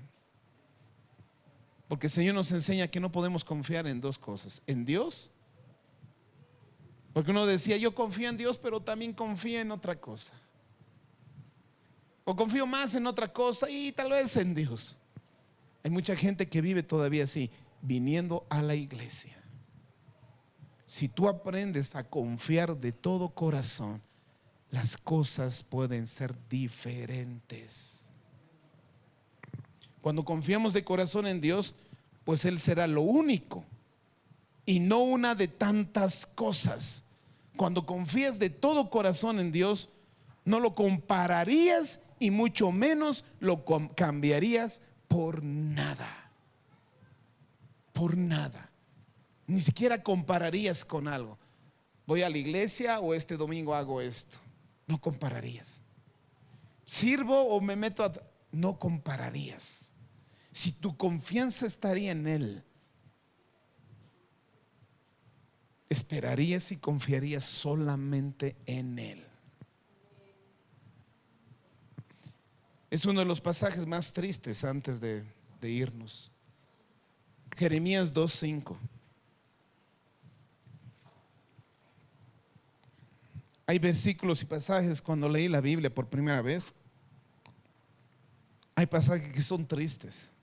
Porque el Señor nos enseña que no podemos confiar en dos cosas: en Dios, porque uno decía, yo confío en Dios, pero también confío en otra cosa, o confío más en otra cosa y tal vez en Dios. Hay mucha gente que vive todavía así, viniendo a la iglesia. Si tú aprendes a confiar de todo corazón, las cosas pueden ser diferentes. Cuando confiamos de corazón en Dios, pues Él será lo único y no una de tantas cosas. Cuando confías de todo corazón en Dios, no lo compararías y mucho menos lo cambiarías por nada. Por nada. Ni siquiera compararías con algo. Voy a la iglesia o este domingo hago esto. No compararías. Sirvo o me meto a... No compararías. Si tu confianza estaría en Él, esperarías y confiarías solamente en Él. Es uno de los pasajes más tristes antes de irnos. Jeremías 2:5. Hay versículos y pasajes cuando leí la Biblia por primera vez. Hay pasajes que son tristes,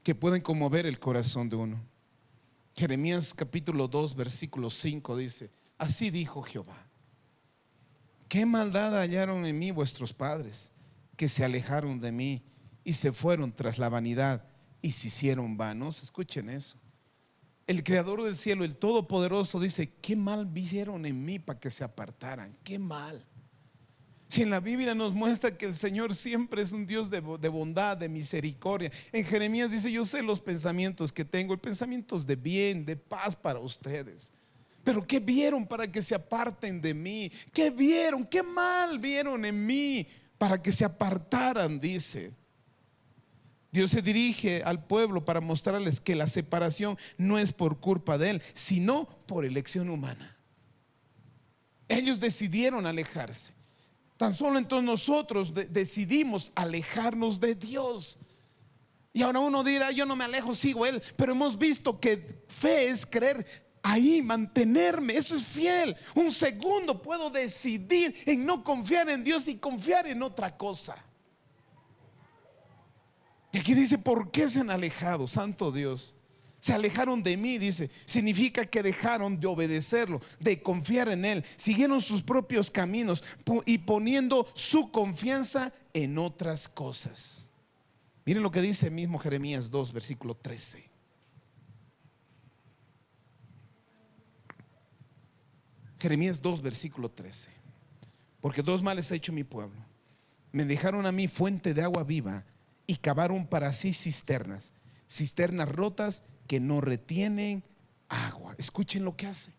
que pueden conmover el corazón de uno. Jeremías capítulo 2 versículo 5 dice: así dijo Jehová, qué maldad hallaron en mí vuestros padres, que se alejaron de mí y se fueron tras la vanidad y se hicieron vanos. Escuchen eso. El creador del cielo, el todopoderoso, dice: qué mal vieron en mí para que se apartaran. Qué mal. Si en la Biblia nos muestra que el Señor siempre es un Dios de bondad, de misericordia. En Jeremías dice: yo sé los pensamientos que tengo, pensamientos de bien, de paz para ustedes. Pero ¿qué vieron para que se aparten de mí? ¿Qué vieron? ¿Qué mal vieron en mí para que se apartaran? Dice. Dios se dirige al pueblo para mostrarles que la separación no es por culpa de Él, sino por elección humana. Ellos decidieron alejarse. Tan solo entonces nosotros decidimos alejarnos de Dios. Y ahora uno dirá: yo no me alejo, sigo Él. Pero hemos visto que fe es creer ahí, mantenerme. Eso es fiel. Un segundo puedo decidir en no confiar en Dios y confiar en otra cosa. Y aquí dice: ¿por qué se han alejado? Santo Dios. Se alejaron de mí, dice. Significa que dejaron de obedecerlo, de confiar en Él. Siguieron sus propios caminos y poniendo su confianza en otras cosas. Miren lo que dice mismo Jeremías 2 versículo 13. Jeremías 2 versículo 13. Porque dos males ha hecho mi pueblo: me dejaron a mí fuente de agua viva y cavaron para sí cisternas rotas que no retienen agua. Escuchen lo que hace.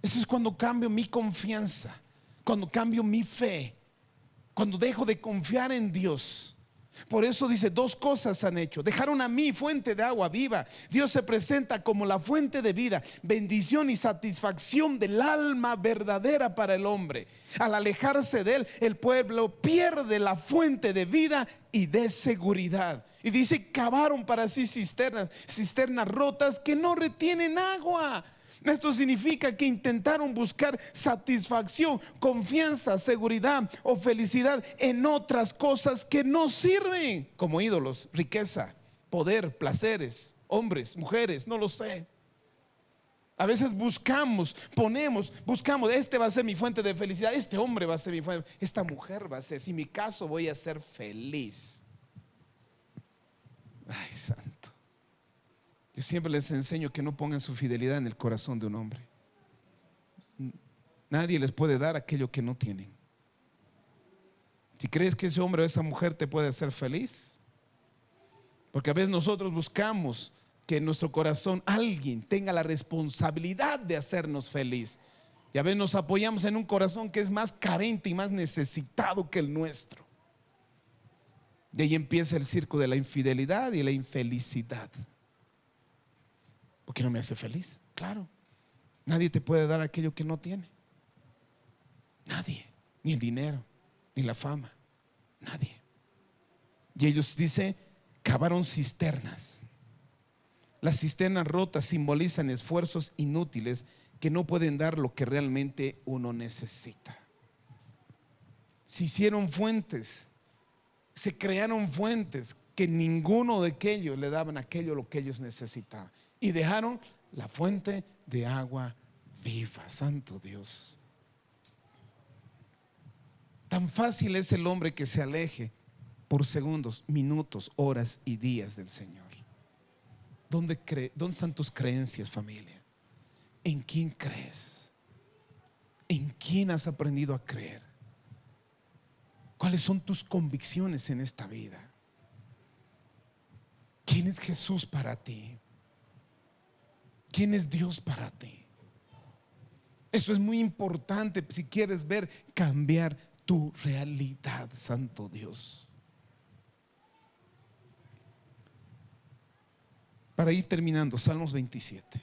Eso es cuando cambio mi confianza, cuando cambio mi fe, cuando dejo de confiar en Dios. Por eso dice: dos cosas han hecho. Dejaron a mí fuente de agua viva. Dios se presenta como la fuente de vida, bendición y satisfacción del alma verdadera para el hombre. Al alejarse de Él, el pueblo pierde la fuente de vida y de seguridad. Y dice: cavaron para sí cisternas rotas que no retienen agua. Esto significa que intentaron buscar satisfacción, confianza, seguridad o felicidad en otras cosas que no sirven, como ídolos, riqueza, poder, placeres, hombres, mujeres, no lo sé. A veces buscamos, este va a ser mi fuente de felicidad, este hombre va a ser mi fuente, esta mujer va a ser, si mi caso voy a ser feliz. Ay, santo. Yo siempre les enseño que no pongan su fidelidad en el corazón de un hombre. Nadie les puede dar aquello que no tienen. Si crees que ese hombre o esa mujer te puede hacer feliz, porque a veces nosotros buscamos que en nuestro corazón alguien tenga la responsabilidad de hacernos feliz, y a veces nos apoyamos en un corazón que es más carente y más necesitado que el nuestro. De ahí empieza el circo de la infidelidad y la infelicidad. ¿Por qué no me hace feliz? Claro, nadie te puede dar aquello que no tiene. Nadie, ni el dinero, ni la fama, nadie. Y ellos, dice, cavaron cisternas. Las cisternas rotas simbolizan esfuerzos inútiles que no pueden dar lo que realmente uno necesita. Se hicieron fuentes, se crearon fuentes que ninguno de aquellos le daban aquello lo que ellos necesitaban. Y dejaron la fuente de agua viva. Santo Dios. Tan fácil es el hombre que se aleje por segundos, minutos, horas y días del Señor. ¿Dónde están tus creencias, familia? ¿En quién crees? ¿En quién has aprendido a creer? ¿Cuáles son tus convicciones en esta vida? ¿Quién es Jesús para ti? ¿Quién es Dios para ti? Eso es muy importante si quieres ver cambiar tu realidad, santo Dios. Para ir terminando, Salmos 27.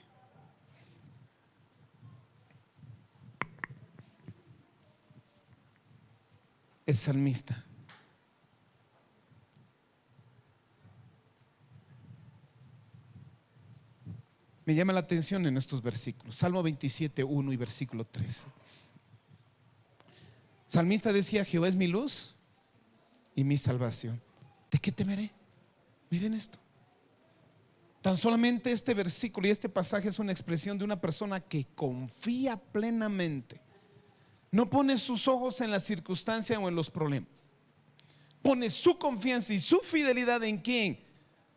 El salmista me llama la atención en estos versículos. Salmo 27, 1 y versículo 13. Salmista decía: Jehová es mi luz y mi salvación. ¿De qué temeré? Miren esto. Tan solamente este versículo y este pasaje es una expresión de una persona que confía plenamente. No pone sus ojos en la circunstancia o en los problemas. Pone su confianza y su fidelidad ¿en quién?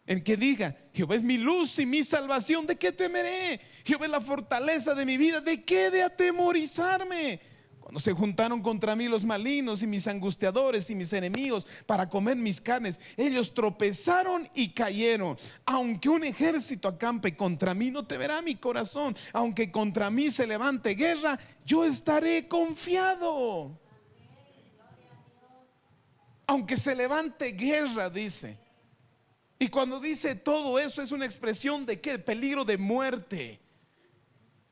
En que diga: Jehová es mi luz y mi salvación, ¿de qué temeré? Jehová es la fortaleza de mi vida, ¿de qué he de atemorizarme? Cuando se juntaron contra mí los malignos y mis angustiadores y mis enemigos para comer mis carnes, ellos tropezaron y cayeron. Aunque un ejército acampe contra mí, no temerá mi corazón. Aunque contra mí se levante guerra, yo estaré confiado. Aunque se levante guerra, dice. Y cuando dice todo eso es una expresión de ¿qué? Peligro de muerte.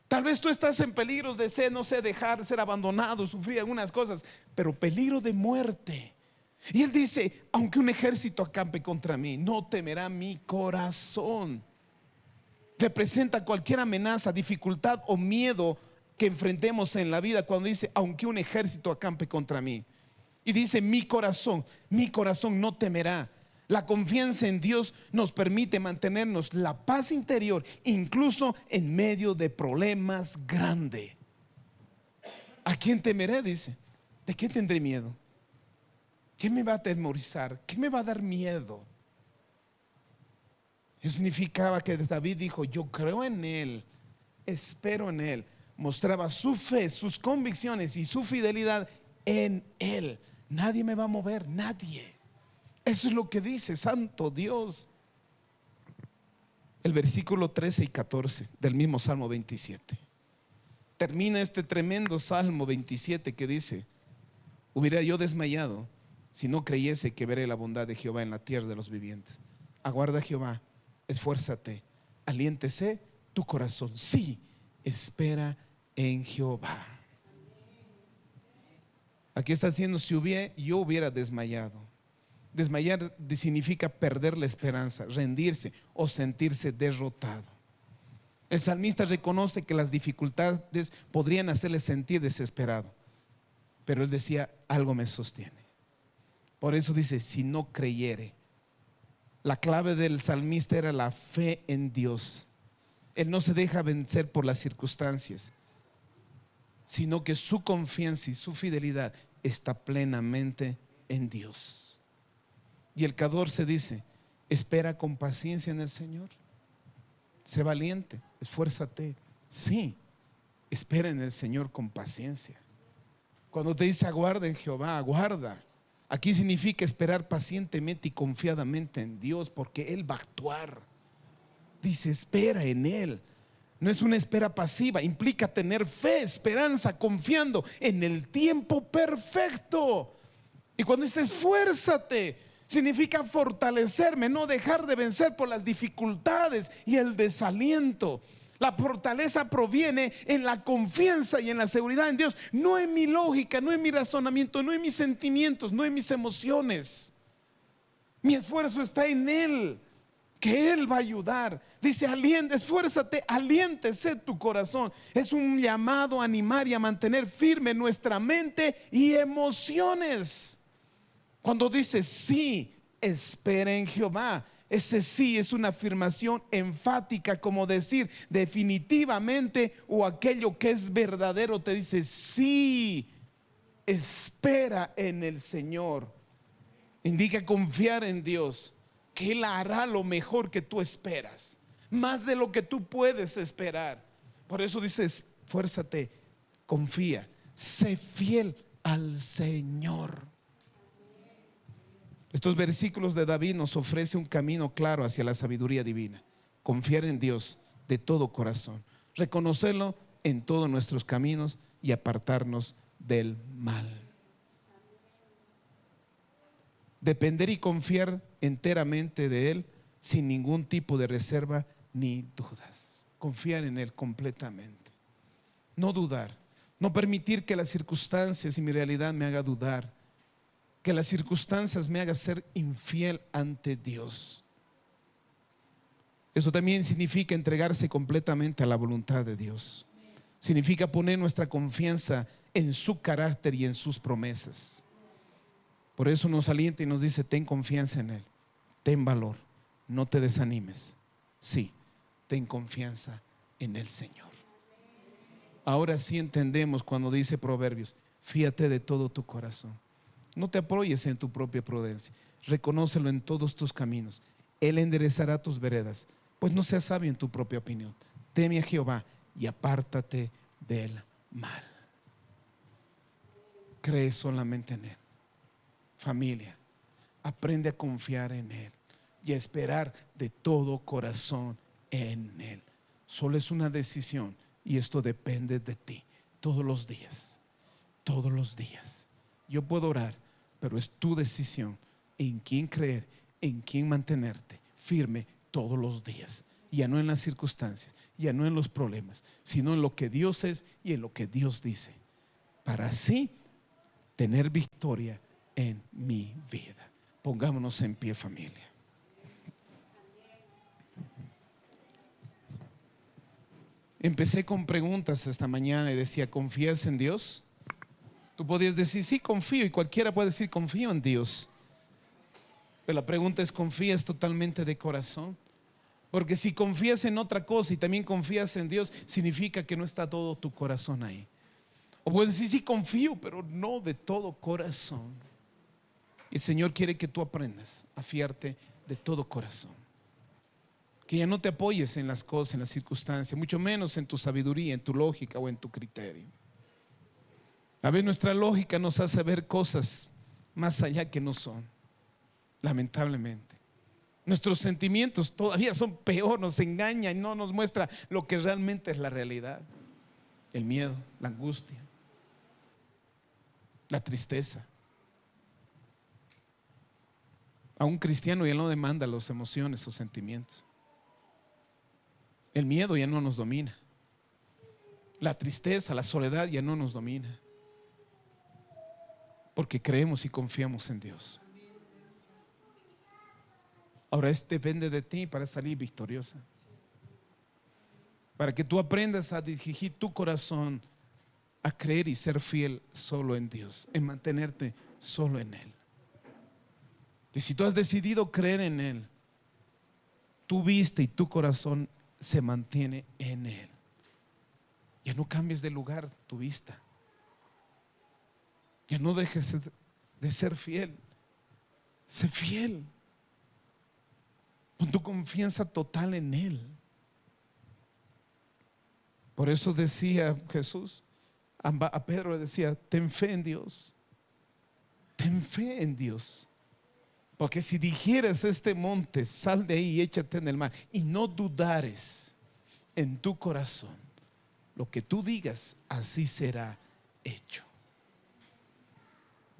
Tal vez tú estás en peligro de ser, no sé, dejar, ser abandonado, sufrir algunas cosas, pero peligro de muerte. Y él dice: aunque un ejército acampe contra mí, no temerá mi corazón. Representa cualquier amenaza, dificultad o miedo que enfrentemos en la vida cuando dice: aunque un ejército acampe contra mí. Y dice: mi corazón no temerá. La confianza en Dios nos permite mantenernos la paz interior, incluso en medio de problemas grandes. ¿A quién temeré? Dice. ¿De qué tendré miedo? ¿Qué me va a atemorizar? ¿Qué me va a dar miedo? Eso significaba que David dijo: yo creo en Él, espero en Él. Mostraba su fe, sus convicciones y su fidelidad en Él. Nadie me va a mover, nadie. Eso es lo que dice, santo Dios. El versículo 13 y 14 del mismo Salmo 27. Termina este tremendo Salmo 27 que dice: hubiera yo desmayado si no creyese que veré la bondad de Jehová en la tierra de los vivientes. Aguarda a Jehová, esfuérzate, aliéntese tu corazón. Sí, espera en Jehová. Aquí está diciendo: si yo hubiera desmayado. Desmayar significa perder la esperanza, rendirse o sentirse derrotado. El salmista reconoce que las dificultades podrían hacerle sentir desesperado, pero él decía: algo me sostiene. Por eso dice: si no creyere. La clave del salmista era la fe en Dios. Él no se deja vencer por las circunstancias, sino que su confianza y su fidelidad está plenamente en Dios. Y el 14 dice: espera con paciencia en el Señor. Sé valiente, esfuérzate. Sí, espera en el Señor con paciencia. Cuando te dice aguarda en Jehová, aguarda. Aquí significa esperar pacientemente y confiadamente en Dios, porque Él va a actuar. Dice: espera en Él. No es una espera pasiva, implica tener fe, esperanza, confiando en el tiempo perfecto. Y cuando dice esfuérzate, significa fortalecerme, no dejar de vencer por las dificultades y el desaliento. La fortaleza proviene en la confianza y en la seguridad en Dios, no en mi lógica, no en mi razonamiento, no en mis sentimientos, no en mis emociones. Mi esfuerzo está en Él, que Él va a ayudar. Dice: esfuérzate, aliéntese tu corazón. Es un llamado a animar y a mantener firme nuestra mente y emociones. Cuando dice sí, espera en Jehová, ese sí es una afirmación enfática, como decir definitivamente, o aquello que es verdadero te dice: sí, espera en el Señor. Indica confiar en Dios, que Él hará lo mejor que tú esperas. más de lo que tú puedes esperar. Por eso dice: esfuérzate, confía, sé fiel al Señor. Estos versículos de David nos ofrecen un camino claro hacia la sabiduría divina. Confiar en Dios de todo corazón, reconocerlo en todos nuestros caminos y apartarnos del mal. Depender y confiar enteramente de Él sin ningún tipo de reserva ni dudas. Confiar en Él completamente. No dudar. No permitir que las circunstancias y mi realidad me haga dudar. Que las circunstancias me hagan ser infiel ante Dios. Eso también significa entregarse completamente a la voluntad de Dios. Significa poner nuestra confianza en su carácter y en sus promesas. Por eso nos alienta y nos dice: ten confianza en Él, ten valor, no te desanimes. Sí, ten confianza en el Señor. Ahora sí entendemos cuando dice Proverbios: fíate de todo tu corazón. No te apoyes en tu propia prudencia, reconócelo en todos tus caminos. Él enderezará tus veredas, pues no seas sabio en tu propia opinión. Teme a Jehová y apártate del mal. Cree solamente en Él. Familia, aprende a confiar en Él y a esperar de todo corazón en Él. Solo es una decisión y esto depende de ti. Todos los días, todos los días. Yo puedo orar, pero es tu decisión en quién creer, en quién mantenerte firme todos los días. Ya no en las circunstancias, ya no en los problemas, sino en lo que Dios es y en lo que Dios dice, para así tener victoria en mi vida. Pongámonos en pie, familia. Empecé con preguntas esta mañana y decía: ¿confías en Dios? Tú podías decir: sí, confío, y cualquiera puede decir: confío en Dios. Pero la pregunta es: ¿confías totalmente de corazón? Porque si confías en otra cosa y también confías en Dios, significa que no está todo tu corazón ahí. O puedes decir: sí, confío, pero no de todo corazón. El Señor quiere que tú aprendas a fiarte de todo corazón. Que ya no te apoyes en las cosas, en las circunstancias, mucho menos en tu sabiduría, en tu lógica o en tu criterio. A veces nuestra lógica nos hace ver cosas más allá que no son, lamentablemente. Nuestros sentimientos todavía son peor, nos engañan y no nos muestra lo que realmente es la realidad. El miedo, la angustia, la tristeza. A un cristiano ya no demanda las emociones o sentimientos. El miedo ya no nos domina. La tristeza, la soledad ya no nos domina. Porque creemos y confiamos en Dios. Ahora depende de ti para salir victoriosa. Para que tú aprendas a dirigir tu corazón a creer y ser fiel solo en Dios, en mantenerte solo en Él. Y si tú has decidido creer en Él, tu vista y tu corazón se mantiene en Él. Ya no cambies de lugar tu vista. Ya no dejes de ser fiel. Sé fiel. Pon tu confianza total en Él. Por eso decía Jesús, a Pedro le decía: ten fe en Dios. Ten fe en Dios. Porque si dijeres a este monte: sal de ahí y échate en el mar, y no dudares en tu corazón, lo que tú digas, así será hecho.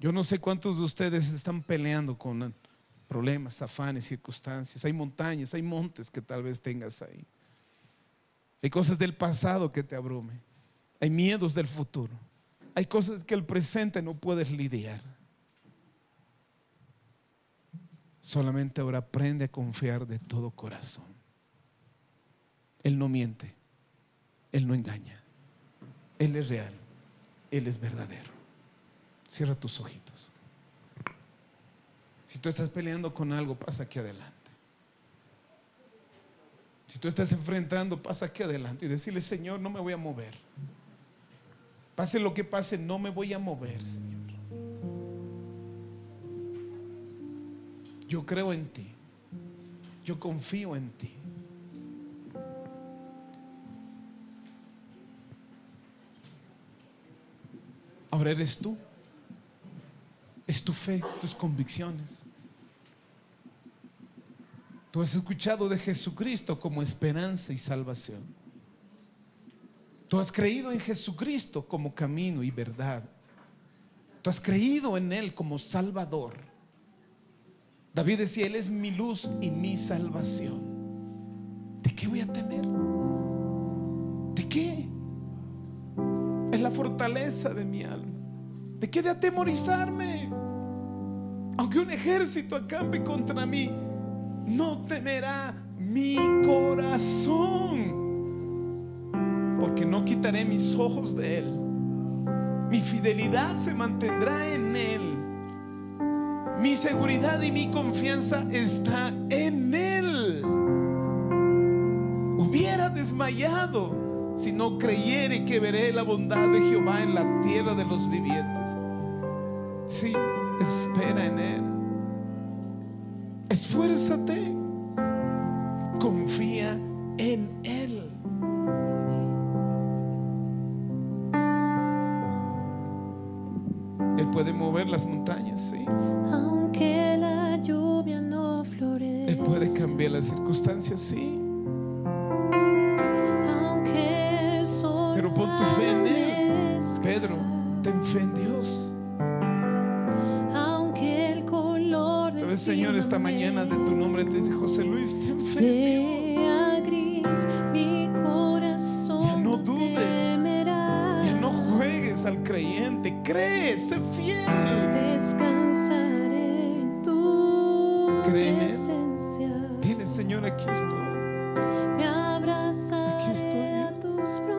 Yo no sé cuántos de ustedes están peleando con problemas, afanes, circunstancias. Hay montañas, hay montes que tal vez tengas ahí. Hay cosas del pasado que te abrumen. Hay miedos del futuro. Hay cosas que el presente no puedes lidiar. Solamente ahora aprende a confiar de todo corazón. Él no miente, Él no engaña, Él es real, Él es verdadero. Cierra tus ojitos. Si tú estás peleando con algo, pasa aquí adelante. Si tú estás enfrentando, pasa aquí adelante y decirle: Señor, no me voy a mover. Pase lo que pase, no me voy a mover, Señor. Yo creo en ti. Yo confío en ti. Ahora eres tú. Es tu fe, tus convicciones. Tú has escuchado de Jesucristo como esperanza y salvación. Tú has creído en Jesucristo como camino y verdad. Tú has creído en Él como Salvador. David decía: Él es mi luz y mi salvación. ¿De qué voy a temer? ¿De qué? Es la fortaleza de mi alma. ¿De qué de atemorizarme? Aunque un ejército acampe contra mí, no temerá mi corazón, porque no quitaré mis ojos de Él. Mi fidelidad se mantendrá en Él. Mi seguridad y mi confianza está en Él. Hubiera desmayado si no creyere que veré la bondad de Jehová en la tierra de los vivientes. Sí, espera en Él. Esfuérzate. Confía en Él. Él puede mover las montañas, sí.
Aunque la lluvia no florezca,
Él puede cambiar las circunstancias, sí.
aunque el sol
Pero pon tu fe en Él.
amanezca,
Pedro, ten fe en Dios.
aunque el color del
¿Sabes, Señor? Esta mañana de tu nombre te dice: José Luis, ten fe en Dios.
sea gris, mi corazón
Ya no dudes.
temerá.
Ya no juegues al creyente. Cree, sé fiel.
Descansaré en tu
Cree en Él.
presencia.
Dile: Señor, aquí estoy.
Me abrazaré
Aquí estoy.
a tus brazos.